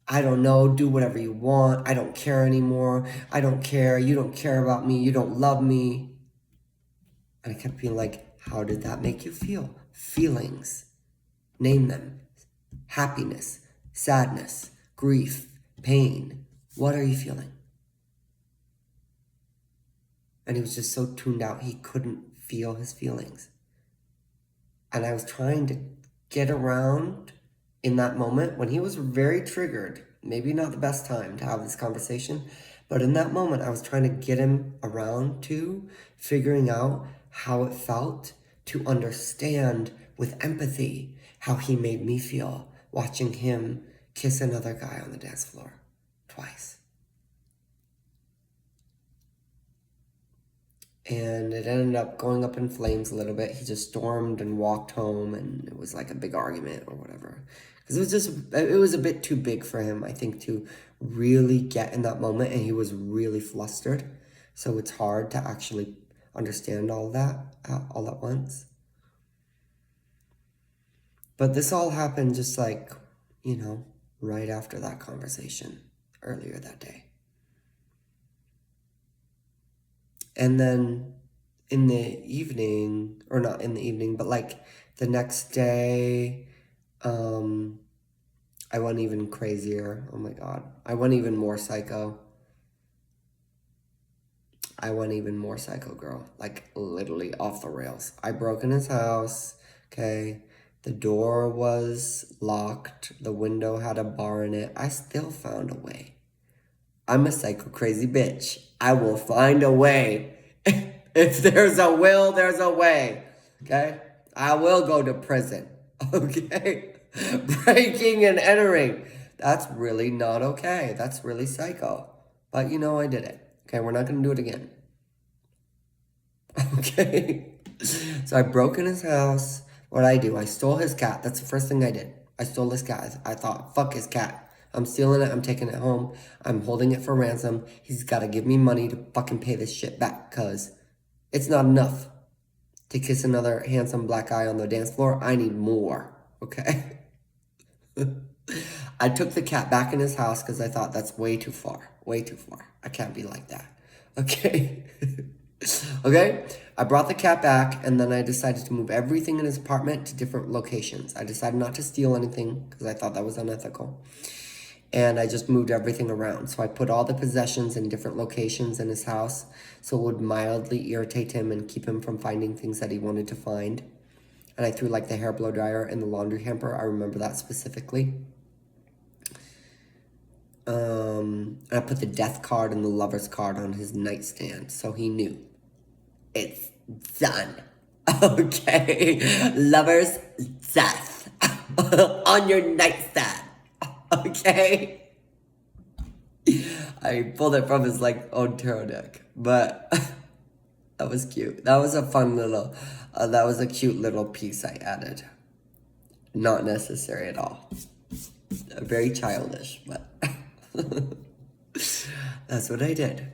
I don't know, do whatever you want. I don't care anymore. I don't care. You don't care about me. You don't love me. And I kept being like, how did that make you feel? Feelings. Name them. Happiness, sadness, grief, pain. What are you feeling? And he was just so tuned out, he couldn't feel his feelings. And I was trying to get around in that moment when he was very triggered. Maybe not the best time to have this conversation, but in that moment, I was trying to get him around to figuring out how it felt to understand with empathy how he made me feel watching him kiss another guy on the dance floor twice. And it ended up going up in flames a little bit. He just stormed and walked home, and it was like a big argument or whatever. Because it was a bit too big for him, I think, to really get in that moment, and he was really flustered. So it's hard to actually understand all that all at once. But this all happened just like, right after that conversation earlier that day. And then in the evening, or not in the evening, but like the next day, I went even crazier. Oh my God. I went even more psycho. Girl. Like literally off the rails. I broke in his house, okay? The door was locked. The window had a bar in it. I still found a way. I'm a psycho crazy bitch. I will find a way. If there's a will, there's a way. Okay? I will go to prison. Okay? Breaking and entering. That's really not okay. That's really psycho. But I did it. Okay? We're not going to do it again. Okay? So I broke in his house. What'd I do? I stole his cat. That's the first thing I did. I stole his cat. I thought, fuck his cat. I'm stealing it. I'm taking it home. I'm holding it for ransom. He's got to give me money to fucking pay this shit back, because it's not enough to kiss another handsome black guy on the dance floor. I need more, okay? I took the cat back in his house because I thought that's way too far. Way too far. I can't be like that, okay? Okay? I brought the cat back, and then I decided to move everything in his apartment to different locations. I decided not to steal anything because I thought that was unethical. And I just moved everything around. So I put all the possessions in different locations in his house so it would mildly irritate him and keep him from finding things that he wanted to find. And I threw like the hair blow dryer in the laundry hamper. I remember that specifically. And I put the death card and the lover's card on his nightstand so he knew. It's done. Okay? Lover's death on your nightstand. Okay? I pulled it from his own tarot deck, but that was cute. That was a fun little, that was a cute little piece I added. Not necessary at all. Very childish, but that's what I did.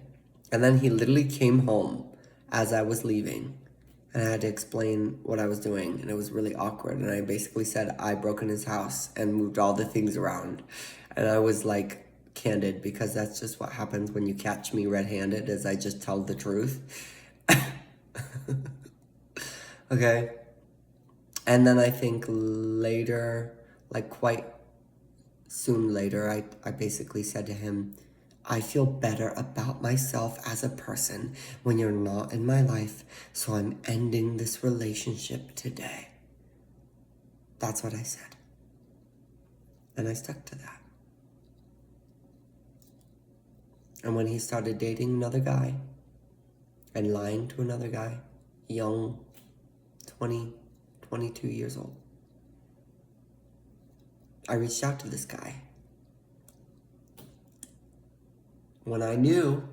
And then he literally came home as I was leaving, and I had to explain what I was doing, and it was really awkward. And I basically said I broke in his house and moved all the things around. And I was candid, because that's just what happens when you catch me red-handed, is I just tell the truth. Okay? And then I think later, quite soon later, I basically said to him, I feel better about myself as a person when you're not in my life, so I'm ending this relationship today. That's what I said. And I stuck to that. And when he started dating another guy and lying to another guy, young, 20, 22 years old, I reached out to this guy when I knew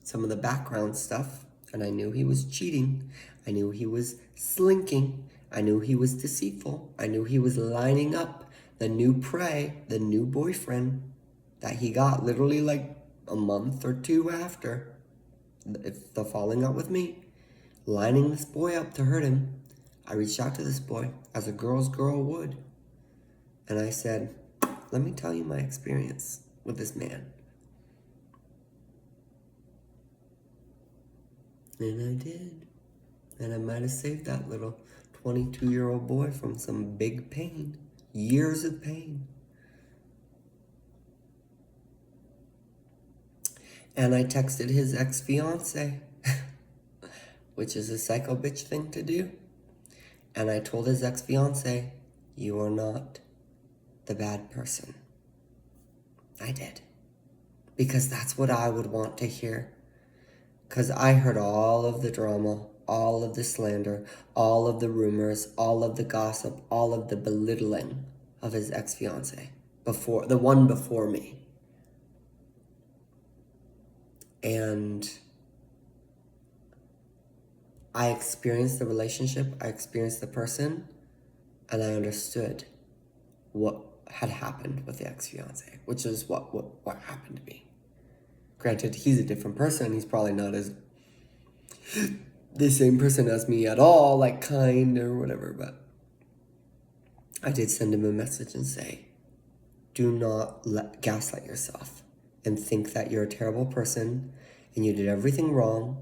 some of the background stuff, and I knew he was cheating. I knew he was slinking. I knew he was deceitful. I knew he was lining up the new prey, the new boyfriend that he got literally like a month or two after the falling out with me, lining this boy up to hurt him. I reached out to this boy as a girl's girl would. And I said, let me tell you my experience with this man. And I did. And I might have saved that little 22-year-old boy from some big pain. Years of pain. And I texted his ex-fiance, which is a psycho bitch thing to do. And I told his ex-fiance, you are not the bad person. I did. Because that's what I would want to hear. Because I heard all of the drama, all of the slander, all of the rumors, all of the gossip, all of the belittling of his ex-fiance. The one before me. And I experienced the relationship, I experienced the person, and I understood what had happened with the ex-fiance, which is what happened to me. Granted, he's a different person. He's probably not as the same person as me at all, like kind or whatever, but I did send him a message and say, do not gaslight yourself and think that you're a terrible person and you did everything wrong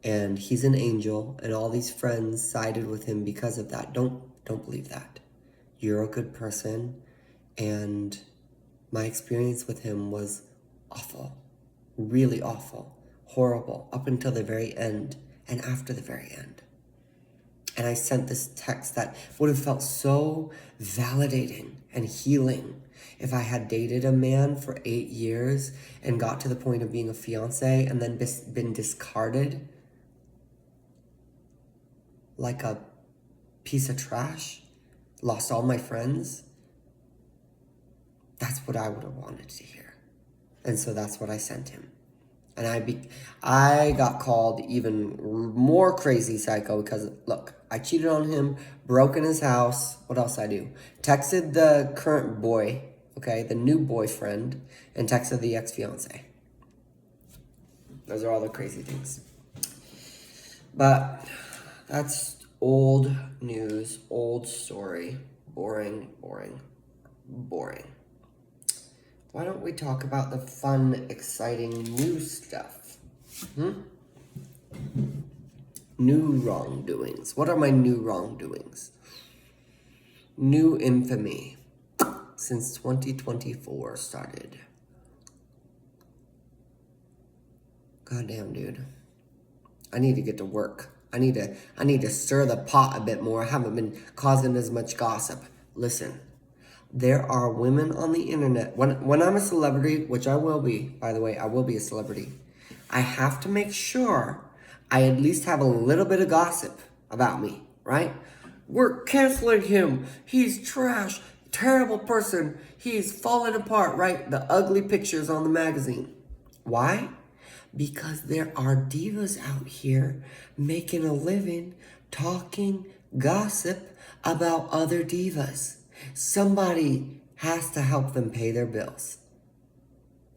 and he's an angel and all these friends sided with him because of that. Don't believe that. You're a good person, and my experience with him was awful, really awful, horrible, up until the very end and after the very end. And I sent this text that would have felt so validating and healing if I had dated a man for 8 years and got to the point of being a fiance and then been discarded like a piece of trash, lost all my friends. That's what I would have wanted to hear. And so that's what I sent him. And I got called even more crazy psycho because, look, I cheated on him, broke in his house. What else I do? Texted the current boy, okay, the new boyfriend, and texted the ex-fiance. Those are all the crazy things. But that's old news, old story. Boring, boring, boring. Why don't we talk about the fun, exciting new stuff? New wrongdoings. What are my new wrongdoings? New infamy since 2024 started. Goddamn, dude. I need to get to work. I need to stir the pot a bit more. I haven't been causing as much gossip. Listen. There are women on the internet. When I'm a celebrity, which I will be, by the way, I will be a celebrity. I have to make sure I at least have a little bit of gossip about me, right? We're canceling him. He's trash. Terrible person. He's falling apart, right? The ugly pictures on the magazine. Why? Because there are divas out here making a living talking gossip about other divas. Somebody has to help them pay their bills.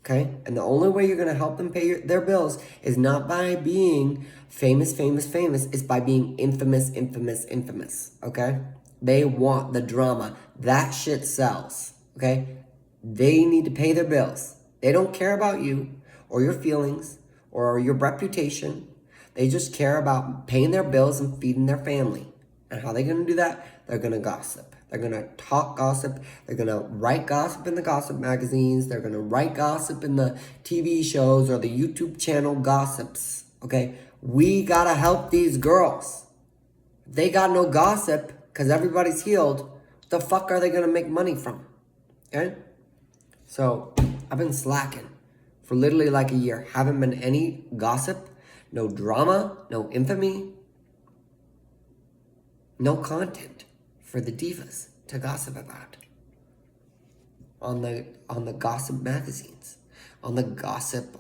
Okay? And the only way you're going to help them pay their bills is not by being famous. It's by being infamous. Okay? They want the drama. That shit sells. Okay? They need to pay their bills. They don't care about you or your feelings or your reputation. They just care about paying their bills and feeding their family. And how are they going to do that? They're going to gossip. They're going to talk gossip. They're going to write gossip in the gossip magazines. They're going to write gossip in the TV shows or the YouTube channel gossips. Okay? We got to help these girls. If they got no gossip because everybody's healed, what the fuck are they going to make money from? Okay? So, I've been slacking for literally like a year. Haven't been any gossip, no drama, no infamy, no content for the divas to gossip about on the gossip magazines, on the gossip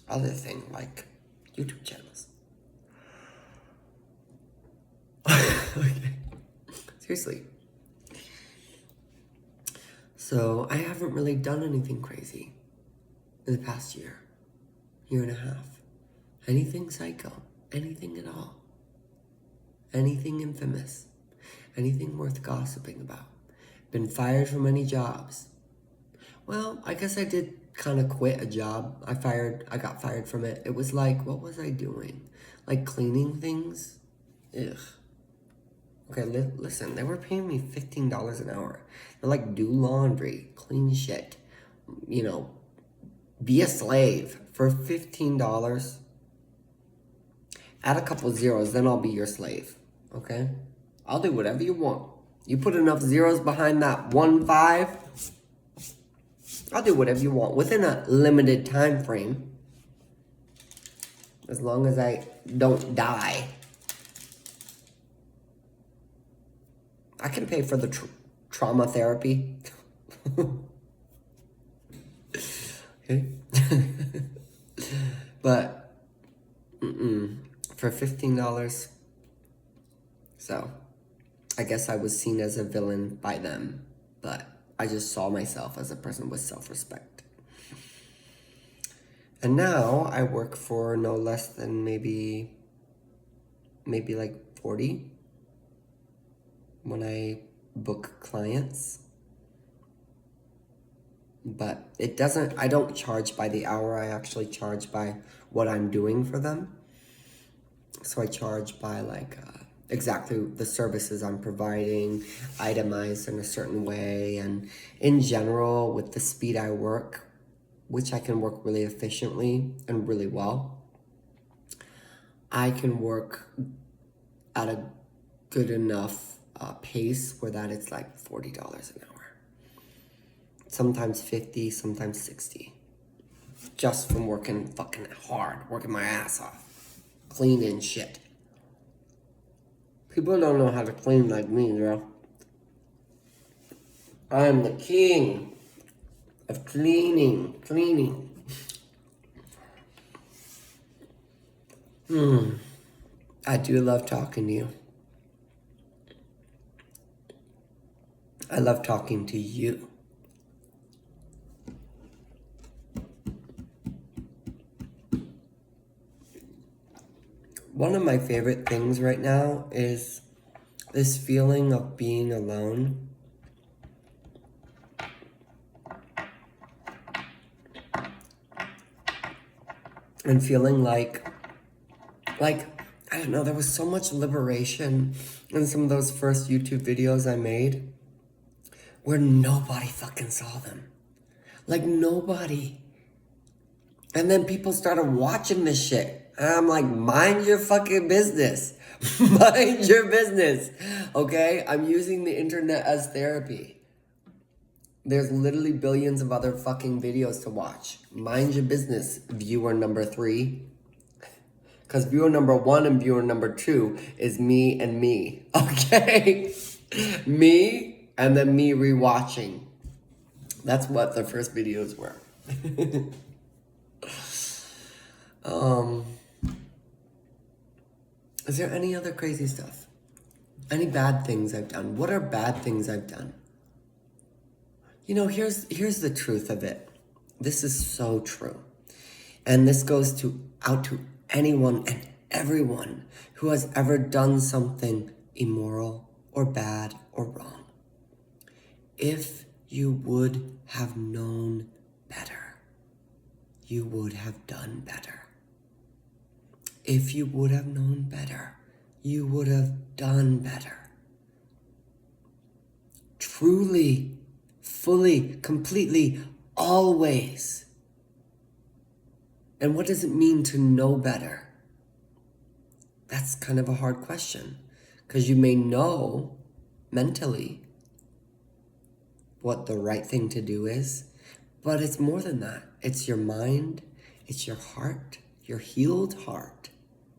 other thing like YouTube channels. Okay. Seriously. So I haven't really done anything crazy in the past year and a half. Anything psycho, anything at all. Anything infamous, anything worth gossiping about. Been fired from any jobs. Well, I guess I did kind of quit a job. I got fired from it. It was like, what was I doing? Like cleaning things? Ugh. Okay, listen, they were paying me $15 an hour. They're like, do laundry, clean shit, you know, be a slave for $15. Add a couple zeros, then I'll be your slave, okay? I'll do whatever you want. You put enough zeros behind that 1-5, I'll do whatever you want within a limited time frame. As long as I don't die. I can pay for the trauma therapy. Okay? But, for $15. So, I guess I was seen as a villain by them, but I just saw myself as a person with self-respect. And now I work for no less than maybe like 40 when I book clients. But I don't charge by the hour. I actually charge by what I'm doing for them. So I charge by like exactly the services I'm providing, itemized in a certain way. And in general, with the speed I work, which I can work really efficiently and really well, I can work at a good enough pace where that it's like $40 an hour. Sometimes 50, sometimes 60. Just from working fucking hard, working my ass off, cleaning shit. People don't know how to clean like me, girl. I am the king of cleaning. I do love talking to you. I love talking to you. One of my favorite things right now is this feeling of being alone. And feeling like, I don't know, there was so much liberation in some of those first YouTube videos I made where nobody fucking saw them. Like, nobody. And then people started watching this shit. And I'm like, mind your fucking business. Mind your business. Okay? I'm using the internet as therapy. There's literally billions of other fucking videos to watch. Mind your business, viewer number 3. Because viewer number 1 and viewer number 2 is me and me. Okay? Me and then me rewatching. That's what the first videos were. Is there any other crazy stuff? Any bad things I've done? What are bad things I've done? You know, here's the truth of it. This is so true. And this goes out to anyone and everyone who has ever done something immoral or bad or wrong. If you would have known better, you would have done better. If you would have known better, you would have done better. Truly, fully, completely, always. And what does it mean to know better? That's kind of a hard question, because you may know mentally what the right thing to do is, but it's more than that. It's your mind, it's your heart, your healed heart.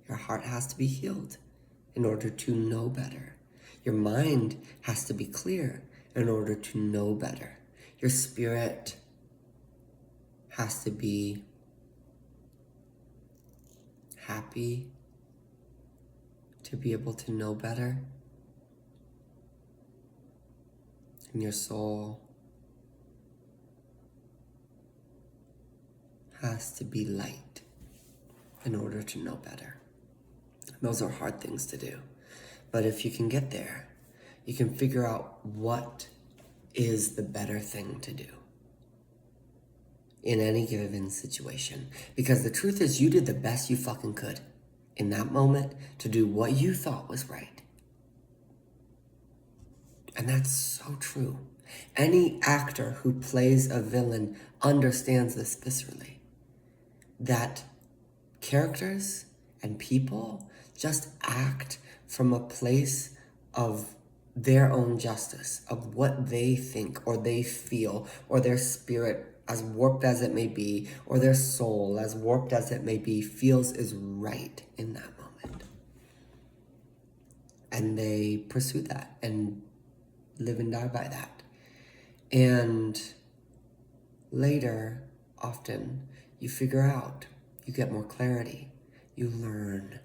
Your heart has to be healed in order to know better. Your mind has to be clear in order to know better. Your spirit has to be happy to be able to know better. And your soul has to be light in order to know better. Those are hard things to do. But if you can get there, you can figure out what is the better thing to do in any given situation. Because the truth is, you did the best you fucking could in that moment to do what you thought was right. And that's so true. Any actor who plays a villain understands this viscerally. That characters and people just act from a place of their own justice, of what they think or they feel, or their spirit, as warped as it may be, or their soul, as warped as it may be, feels is right in that moment. And they pursue that and live and die by that. And later, often, you figure out, you get more clarity, you learn.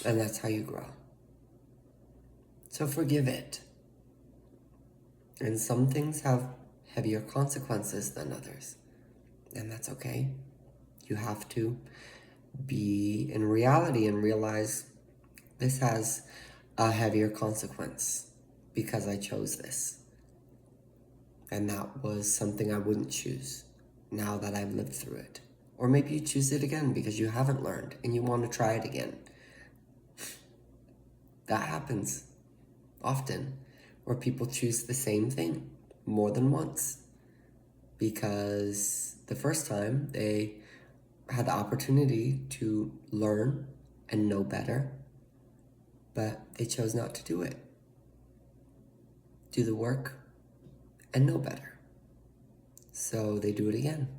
And that's how you grow. So forgive it. And some things have heavier consequences than others. And that's okay. You have to be in reality and realize this has a heavier consequence because I chose this. And that was something I wouldn't choose now that I've lived through it. Or maybe you choose it again because you haven't learned and you want to try it again. That happens often, where people choose the same thing more than once because the first time they had the opportunity to learn and know better, but they chose not to do it. Do the work and know better. So they do it again.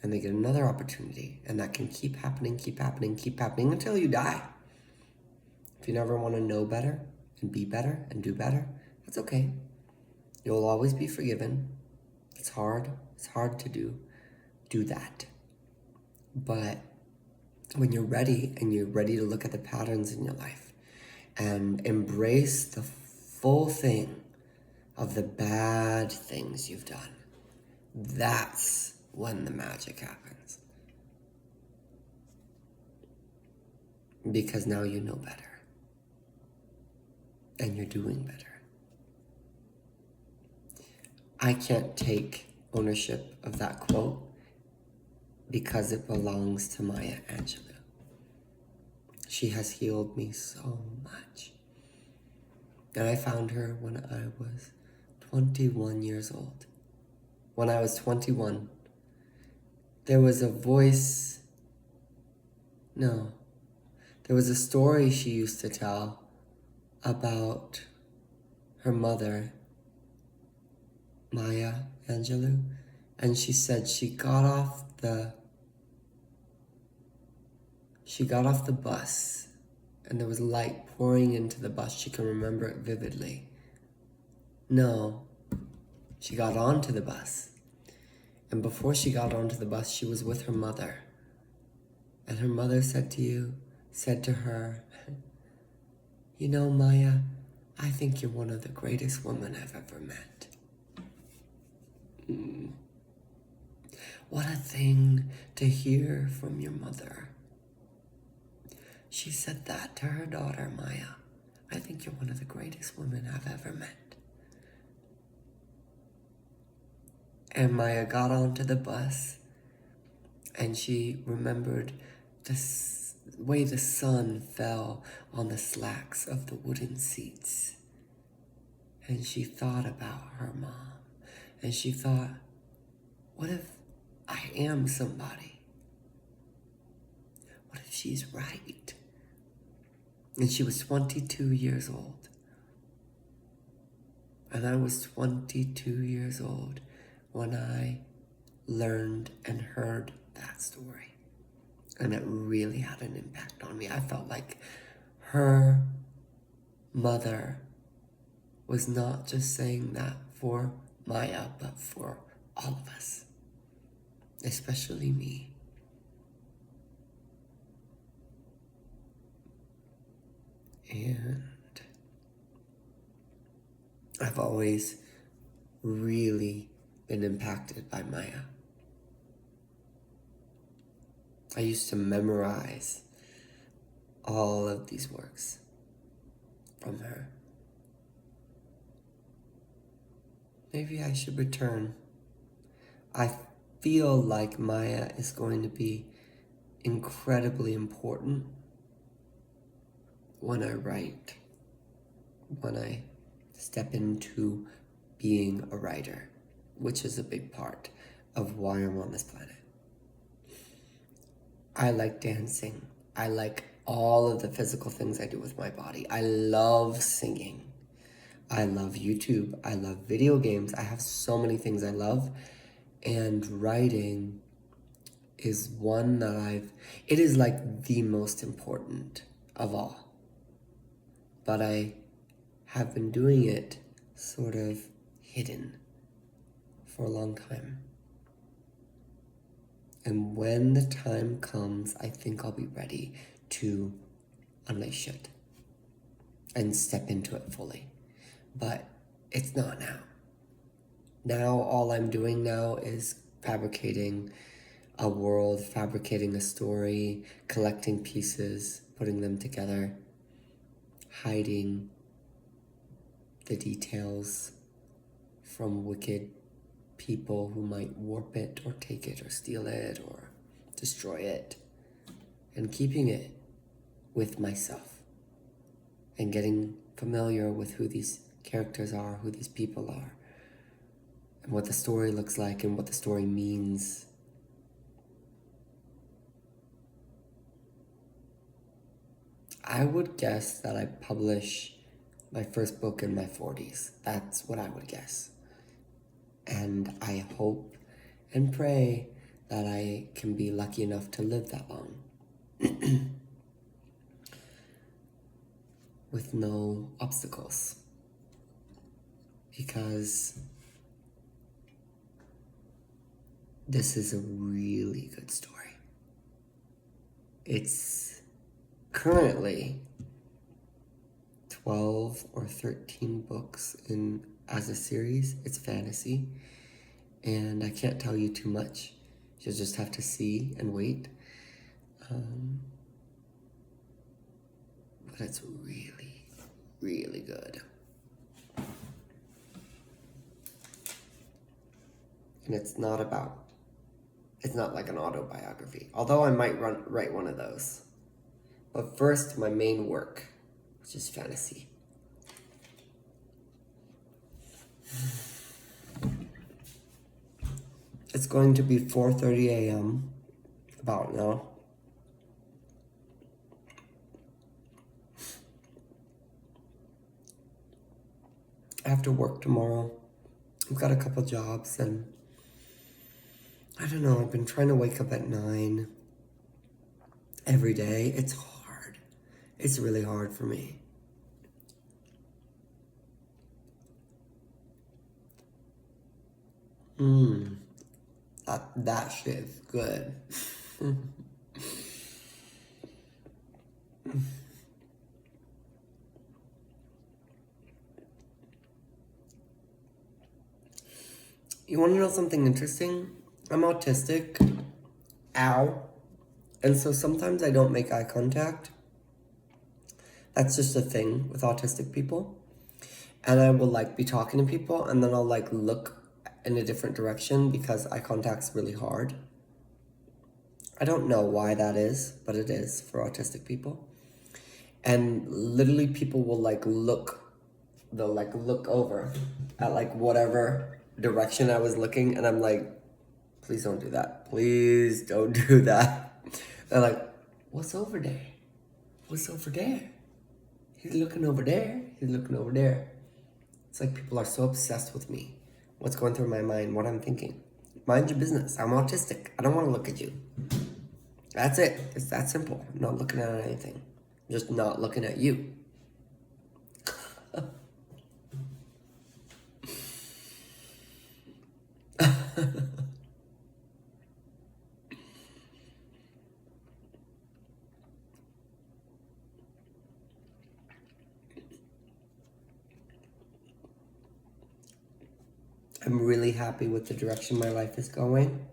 And they get another opportunity, and that can keep happening until you die. If you never want to know better and be better and do better, that's okay. You'll always be forgiven. It's hard to do that. But when you're ready and you're ready to look at the patterns in your life and embrace the full thing of the bad things you've done, that's when the magic happens. Because now you know better. And you're doing better. I can't take ownership of that quote because it belongs to Maya Angelou. She has healed me so much. And I found her when I was 21 years old. When I was 21, there was a story she used to tell about her mother, Maya Angelou, and she said she got off the bus and there was light pouring into the bus. She can remember it vividly. No, she got onto the bus. And before she got onto the bus, she was with her mother. And her mother said to her, "You know, Maya, I think you're one of the greatest women I've ever met." What a thing to hear from your mother. She said that to her daughter, Maya. "I think you're one of the greatest women I've ever met." And Maya got onto the bus and she remembered the way the sun fell on the slacks of the wooden seats. And she thought about her mom. And she thought, what if I am somebody? What if she's right? And she was 22 years old. And I was 22 years old when I learned and heard that story. And it really had an impact on me. I felt like her mother was not just saying that for Maya, but for all of us. especially me. And I've always really been impacted by Maya. I used to memorize all of these works from her. Maybe I should return. I feel like Maya is going to be incredibly important when I write, when I step into being a writer, which is a big part of why I'm on this planet. I like dancing. I like all of the physical things I do with my body. I love singing. I love YouTube. I love video games. I have so many things I love. And writing is one that it is like the most important of all. But I have been doing it sort of hidden for a long time. And when the time comes, I think I'll be ready to unleash it and step into it fully. But it's not now. Now, all I'm doing now is fabricating a world, fabricating a story, collecting pieces, putting them together, hiding the details from wicked people who might warp it or take it or steal it or destroy it, and keeping it with myself and getting familiar with who these characters are, who these people are, and what the story looks like and what the story means. I would guess that I publish my first book in my 40s. That's what I would guess. And I hope and pray that I can be lucky enough to live that long. With no obstacles. Because this is a really good story. It's currently 12 or 13 books as a series. It's fantasy, and I can't tell you too much. You'll just have to see and wait. But it's really, really good. And it's not like an autobiography, although I might write one of those. But first, my main work, which is fantasy. It's going to be 4:30 a.m. about now. I have to work tomorrow. I've got a couple jobs, and I don't know, I've been trying to wake up at 9 every day. It's hard. It's really hard for me. That shit is good. You want to know something interesting? I'm autistic. Ow. And so sometimes I don't make eye contact. That's just a thing with autistic people. And I will be talking to people, and then I'll look in a different direction because eye contact's really hard. I don't know why that is, but it is for autistic people. And literally people will they'll look over at whatever direction I was looking, and I'm like, please don't do that. Please don't do that. They're like, what's over there? What's over there? He's looking over there. He's looking over there. It's like people are so obsessed with me. What's going through my mind, what I'm thinking. Mind your business. I'm autistic. I don't want to look at you. That's it. It's that simple. I'm not looking at anything. I'm just not looking at you. I'm really happy with the direction my life is going.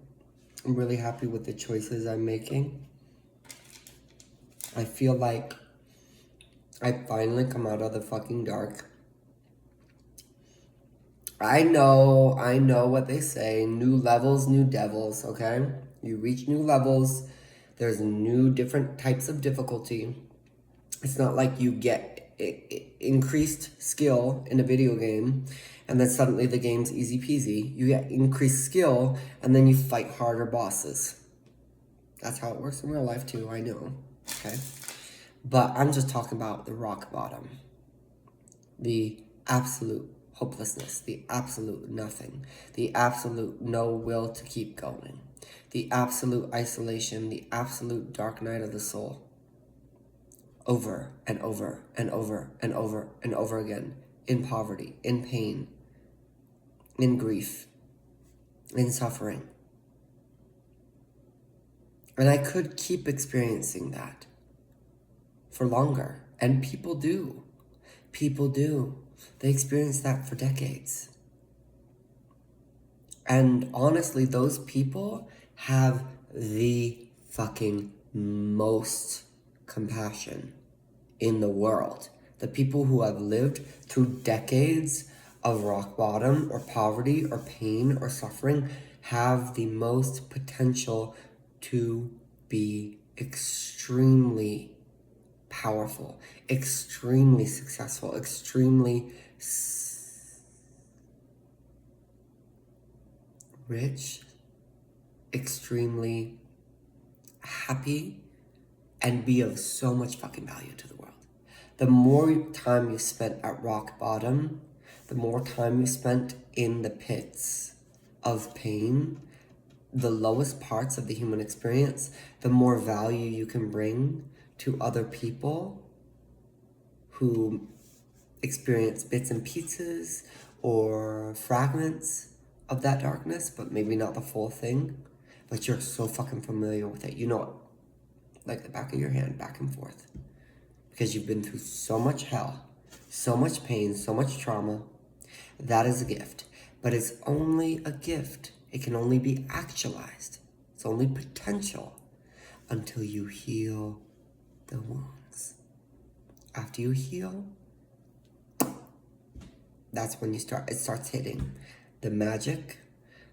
I'm really happy with the choices I'm making. I feel like I finally come out of the fucking dark. I know what they say. New levels, new devils, okay? You reach new levels. There's new different types of difficulty. It's not like you get increased skill in a video game and then suddenly the game's easy peasy. You get increased skill and then you fight harder bosses. That's how it works in real life too, I know, okay? But I'm just talking about the rock bottom. The absolute hopelessness, the absolute nothing, the absolute no will to keep going, the absolute isolation, the absolute dark night of the soul. Over and over and over and over and over again, in poverty, in pain, in grief, in suffering. And I could keep experiencing that for longer. And people do. People do. They experience that for decades. And honestly, those people have the fucking most compassion in the world. The people who have lived through decades of rock bottom or poverty or pain or suffering have the most potential to be extremely powerful, extremely successful, extremely rich, extremely happy, and be of so much fucking value to the world. The more time you spent at rock bottom, the more time you spent in the pits of pain, the lowest parts of the human experience, the more value you can bring to other people who experience bits and pieces or fragments of that darkness, but maybe not the full thing. But you're so fucking familiar with it. You know it like the back of your hand, back and forth. Because you've been through so much hell, so much pain, so much trauma. That is a gift. But it's only a gift. It can only be actualized. It's only potential until you heal the wounds. After you heal, that's when it starts hitting. The magic,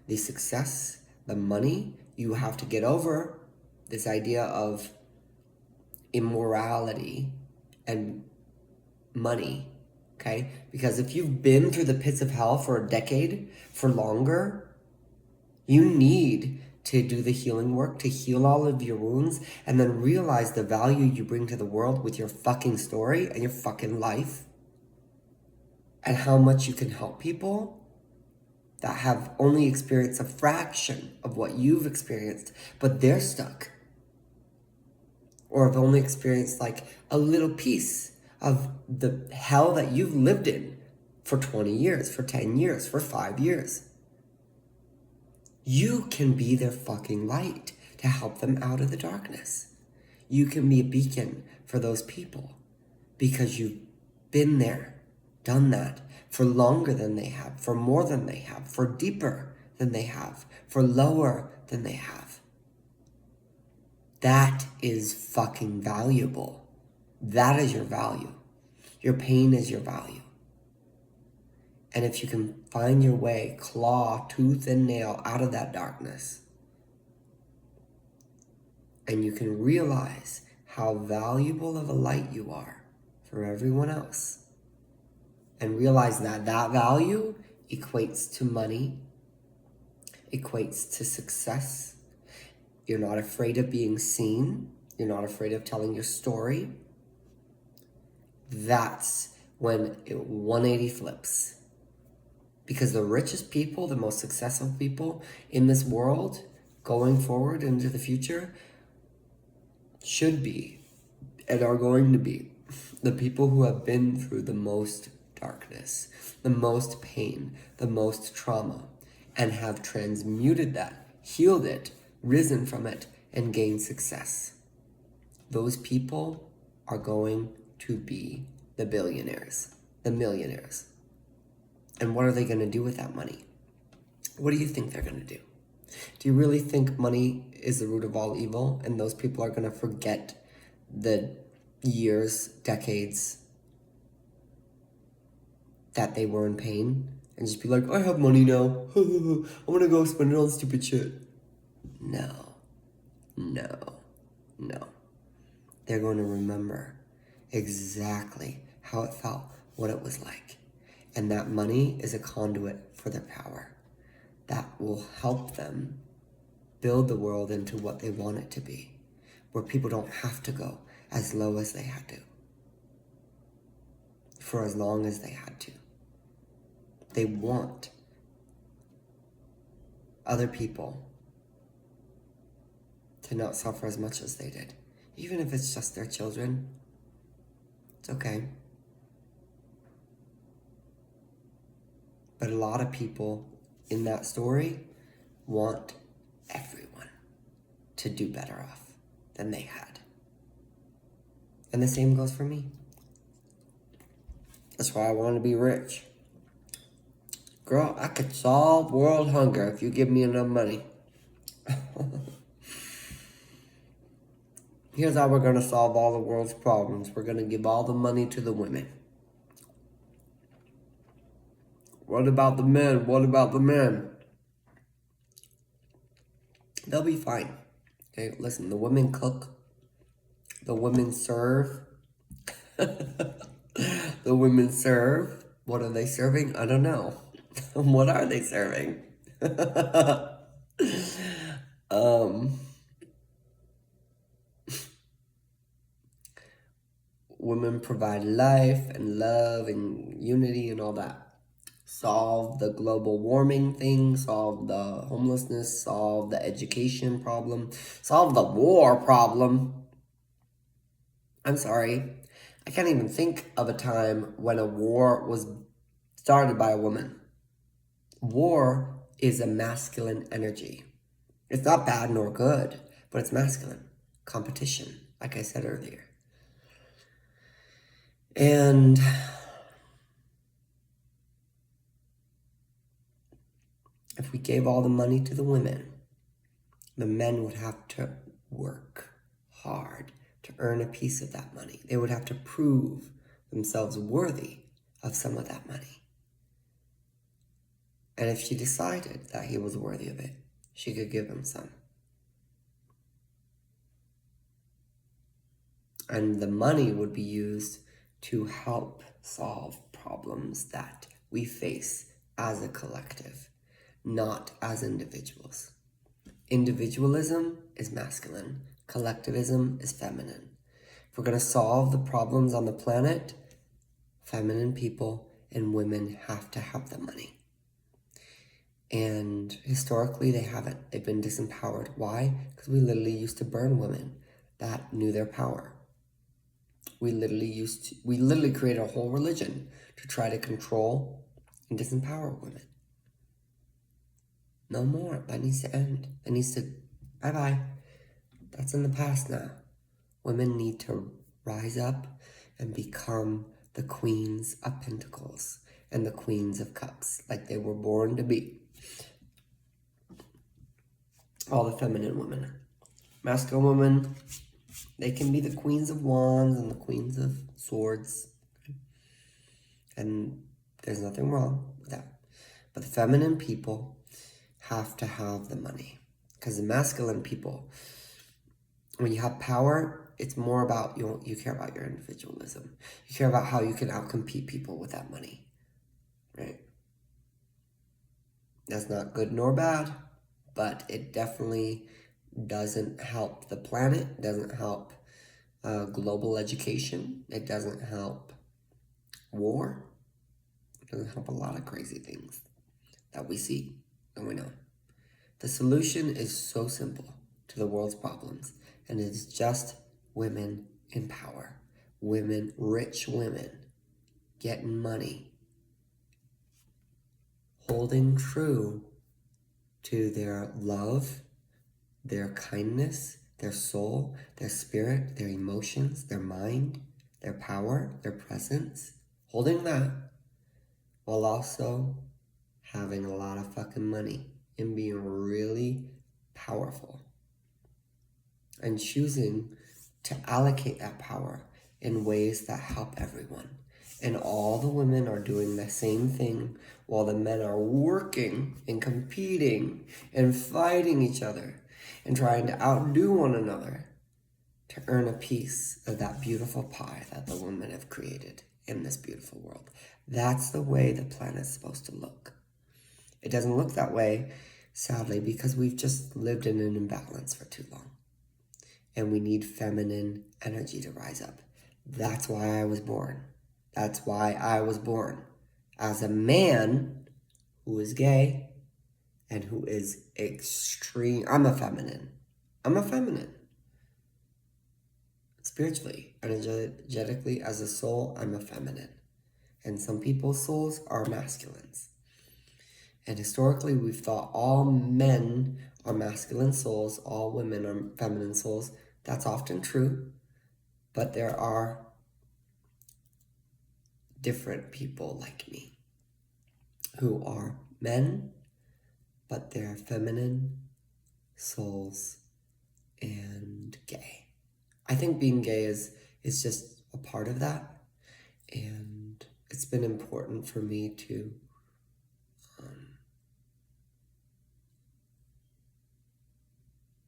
the success, the money. You have to get over this idea of immorality and money, okay? Because if you've been through the pits of hell for a decade, for longer, you need to do the healing work, to heal all of your wounds, and then realize the value you bring to the world with your fucking story and your fucking life, and how much you can help people that have only experienced a fraction of what you've experienced, but they're stuck. Or have only experienced like a little piece of the hell that you've lived in for 20 years, for 10 years, for 5 years. You can be their fucking light to help them out of the darkness. You can be a beacon for those people because you've been there, done that for longer than they have, for more than they have, for deeper than they have, for lower than they have. That is fucking valuable. That is your value. Your pain is your value. And if you can find your way, claw, tooth, and nail out of that darkness, and you can realize how valuable of a light you are for everyone else, and realize that that value equates to money, equates to success. You're not afraid of being seen. You're not afraid of telling your story. That's when it 180 flips. Because the richest people, the most successful people in this world, going forward into the future, should be and are going to be the people who have been through the most darkness, the most pain, the most trauma, and have transmuted that, healed it, risen from it, and gained success. Those people are going to be the billionaires, the millionaires. And what are they going to do with that money? what do you think they're going to do? Do you really think money is the root of all evil and those people are going to forget the years, decades that they were in pain and just be like, I have money now. I'm going to go spend it on stupid shit? No, no, no. They're going to remember exactly how it felt, what it was like. And that money is a conduit for their power that will help them build the world into what they want it to be, where people don't have to go as low as they had to, for as long as they had to. They want other people to not suffer as much as they did. Even if it's just their children, it's okay. But a lot of people in that story want everyone to do better off than they had. And the same goes for me. That's why I want to be rich. Girl, I could solve world hunger if you give me enough money. Here's how we're going to solve all the world's problems. We're going to give all the money to the women. What about the men? What about the men? They'll be fine. Okay, listen, the women cook. The women serve. The women serve. What are they serving? I don't know. What are they serving? Women provide life and love and unity and all that. Solve the global warming thing, solve the homelessness, solve the education problem, solve the war problem. I'm sorry, I can't even think of a time when a war was started by a woman. War is a masculine energy. It's not bad nor good, but it's masculine. Competition, like I said earlier. And if we gave all the money to the women, the men would have to work hard to earn a piece of that money. They would have to prove themselves worthy of some of that money. And if she decided that he was worthy of it, she could give him some. And the money would be used to help solve problems that we face as a collective, not as individuals. Individualism is masculine. Collectivism is feminine. If we're going to solve the problems on the planet, feminine people and women have to have the money. And historically, they haven't. They've been disempowered. Why? Because we literally used to burn women that knew their power. We literally created a whole religion to try to control and disempower women. No more. That needs to end. That needs to, bye-bye. That's in the past now. Women need to rise up and become the queens of pentacles and the queens of cups, like they were born to be. All the feminine women. Masculine women, they can be the queens of wands and the queens of swords. And there's nothing wrong with that. But the feminine people have to have the money. Because the masculine people, when you have power, it's more about, you care about your individualism. You care about how you can outcompete people with that money, right? That's not good nor bad, but it definitely doesn't help the planet, doesn't help global education, it doesn't help war, it doesn't help a lot of crazy things that we see and we know. The solution is so simple to the world's problems, and it is just women in power. Women, rich women, getting money, holding true to their love, their kindness, their soul, their spirit, their emotions, their mind, their power, their presence, holding that, while also having a lot of fucking money and being really powerful and choosing to allocate that power in ways that help everyone. And all the women are doing the same thing while the men are working and competing and fighting each other and trying to outdo one another to earn a piece of that beautiful pie that the women have created in this beautiful world. That's the way the planet's supposed to look. It doesn't look that way, sadly, because we've just lived in an imbalance for too long. And we need feminine energy to rise up. That's why I was born. That's why I was born. As a man who is gay and who is extreme. I'm a feminine. Spiritually, energetically, as a soul, I'm a feminine. And some people's souls are masculines. And historically, we've thought all men are masculine souls, all women are feminine souls. That's often true, but there are different people like me who are men, but they're feminine souls and gay. I think being gay is just a part of that, and it's been important for me to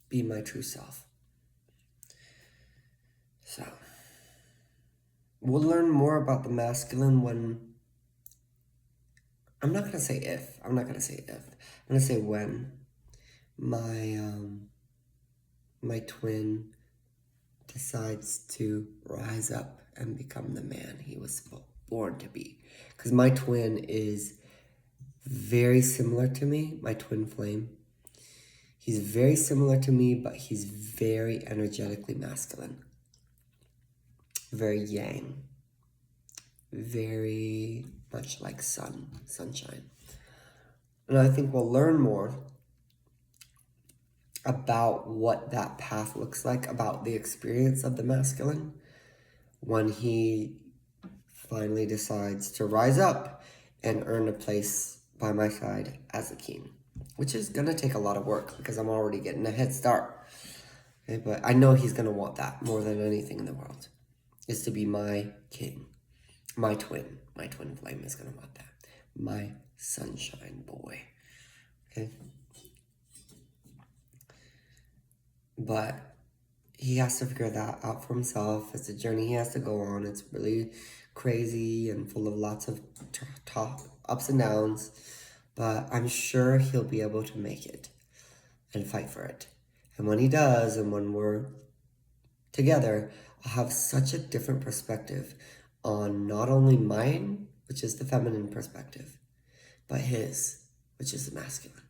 be my true self. So, we'll learn more about the masculine when, I'm not going to say if, I'm going to say when my twin decides to rise up and become the man he was born to be. Because my twin is very similar to me, my twin flame. He's very similar to me, but he's very energetically masculine. Very yang. Very much like sunshine. And I think we'll learn more about what that path looks like, about the experience of the masculine when he finally decides to rise up and earn a place by my side as a king, which is going to take a lot of work because I'm already getting a head start. Okay, but I know he's going to want that more than anything in the world, is to be my king. My twin flame is going to want that. My sunshine boy. Okay? But he has to figure that out for himself. It's a journey he has to go on. It's really crazy and full of lots of ups and downs. But I'm sure he'll be able to make it and fight for it. And when he does, and when we're together, I'll have such a different perspective on not only mine, which is the feminine perspective, but his, which is the masculine.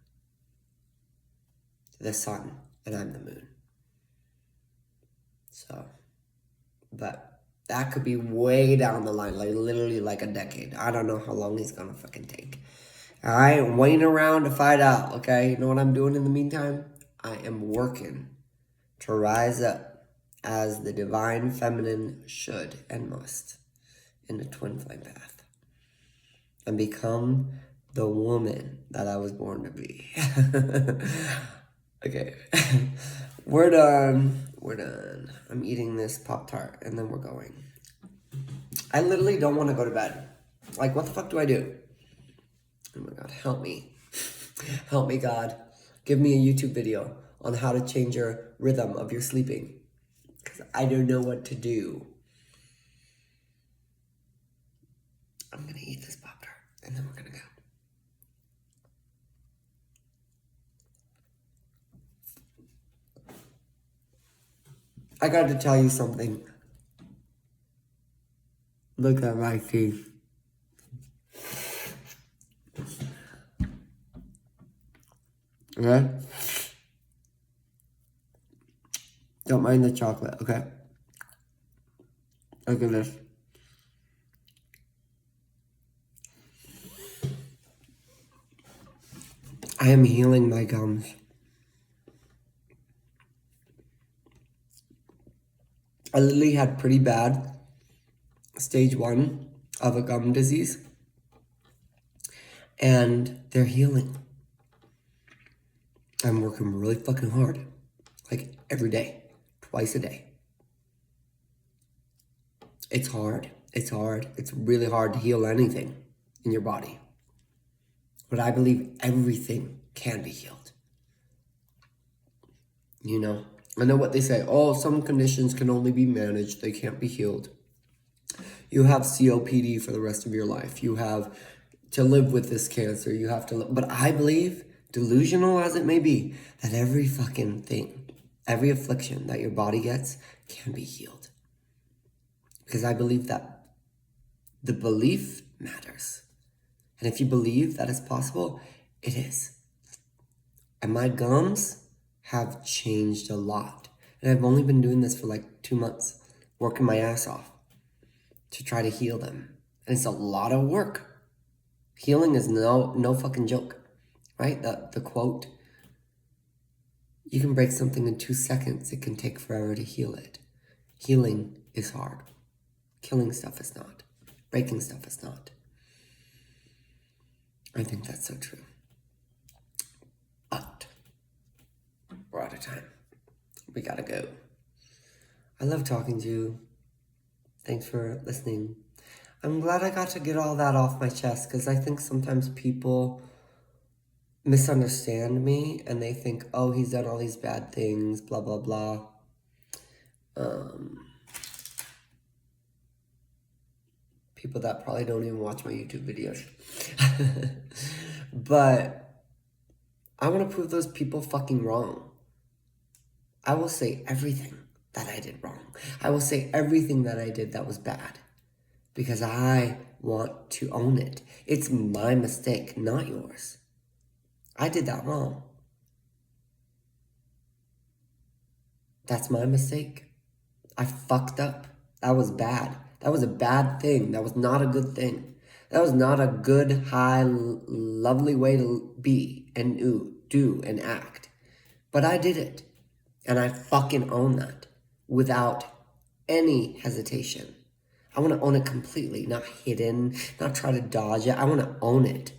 The sun, and I'm the moon. So, but that could be way down the line, like literally like a decade. I don't know how long he's gonna fucking take. I ain't waiting around to find out, okay? You know what I'm doing in the meantime? I am working to rise up as the divine feminine should and must in the twin flame path and become the woman that I was born to be. Okay, we're done. I'm eating this Pop-Tart and then we're going. I literally don't want to go to bed. Like, what the fuck do I do? Oh my God, help me. Help me, God. Give me a YouTube video on how to change your rhythm of your sleeping. Because I don't know what to do. I'm going to eat this Pop-Tart and then we're going to go. I got to tell you something. Look at my teeth. Okay? Don't mind the chocolate, okay? Look at this. I am healing my gums. I literally had pretty bad stage 1 of a gum disease. And they're healing. I'm working really fucking hard. Like every day, twice a day. It's hard. It's hard. It's really hard to heal anything in your body. But I believe everything can be healed. You know? I know what they say. Oh, some conditions can only be managed. They can't be healed. You have COPD for the rest of your life. You have to live with this cancer. You have to live. But I believe, delusional as it may be, that every fucking thing, every affliction that your body gets can be healed. Because I believe that the belief matters. And if you believe that it's possible, it is. And my gums have changed a lot. And I've only been doing this for like 2 months, working my ass off to try to heal them. And it's a lot of work. Healing is no fucking joke, right? The quote, you can break something in 2 seconds. It can take forever to heal it. Healing is hard. Killing stuff is not. Breaking stuff is not. I think that's so true. But we're out of time. We gotta go. I love talking to you. Thanks for listening. I'm glad I got to get all that off my chest, because I think sometimes people misunderstand me and they think, oh, he's done all these bad things, blah, blah, blah. People that probably don't even watch my YouTube videos. But I want to prove those people fucking wrong. I will say everything that I did wrong. I will say everything that I did that was bad. Because I want to own it. It's my mistake, not yours. I did that wrong. That's my mistake. I fucked up. That was bad. That was a bad thing. That was not a good thing. That was not a good, high, lovely way to be and do and act. But I did it. And I fucking own that without any hesitation. I want to own it completely, not hidden, not try to dodge it. I want to own it.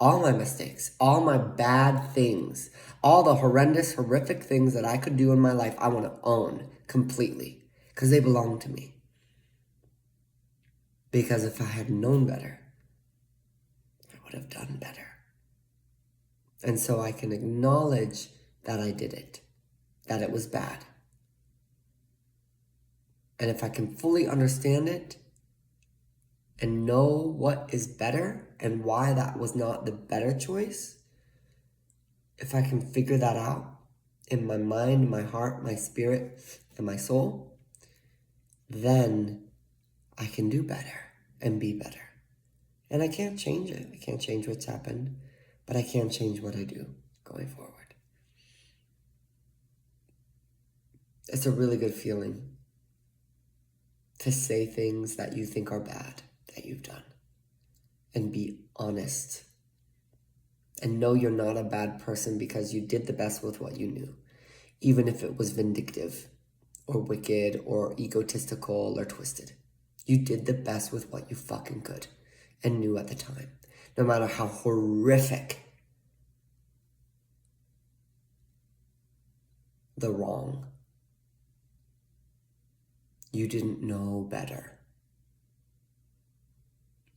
All my mistakes, all my bad things, all the horrendous, horrific things that I could do in my life, I want to own completely because they belong to me. Because if I had known better, I would have done better. And so I can acknowledge that I did it, that it was bad. And if I can fully understand it and know what is better and why that was not the better choice, if I can figure that out in my mind, my heart, my spirit, and my soul, then I can do better and be better. And I can't change it. I can't change what's happened, but I can change what I do going forward. It's a really good feeling to say things that you think are bad that you've done and be honest and know you're not a bad person because you did the best with what you knew, even if it was vindictive or wicked or egotistical or twisted. You did the best with what you fucking could and knew at the time, no matter how horrific the wrong. You didn't know better.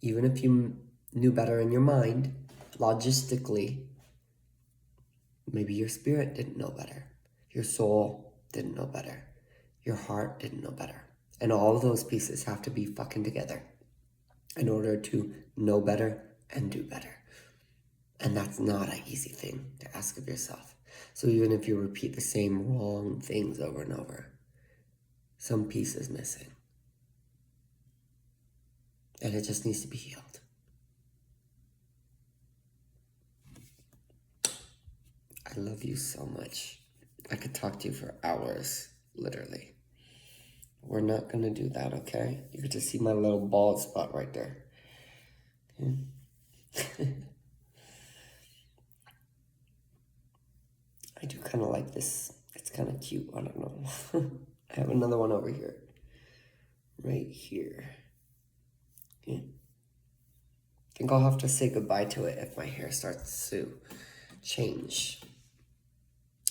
Even if you knew better in your mind, logistically, maybe your spirit didn't know better. Your soul didn't know better. Your heart didn't know better. And all of those pieces have to be fucking together in order to know better and do better. And that's not an easy thing to ask of yourself. So even if you repeat the same wrong things over and over, some piece is missing. And it just needs to be healed. I love you so much. I could talk to you for hours, literally. We're not going to do that, okay? You get to see my little bald spot right there. Okay? I do kind of like this. It's kind of cute. I don't know. I have another one over here. Right here. Yeah. think I'll have to say goodbye to it if my hair starts to change,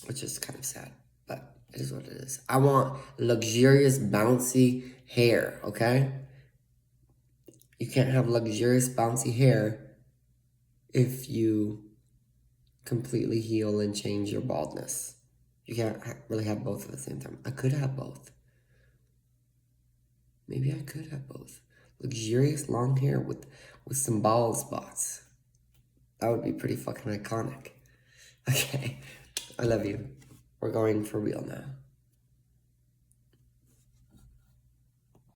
which is kind of sad, but it is what it is. I want luxurious, bouncy hair, okay? You can't have luxurious, bouncy hair if you completely heal and change your baldness. You can't really have both at the same time. I could have both. Maybe I could have both. Luxurious long hair with some bald spots. That would be pretty fucking iconic. Okay, I love you. We're going for real now.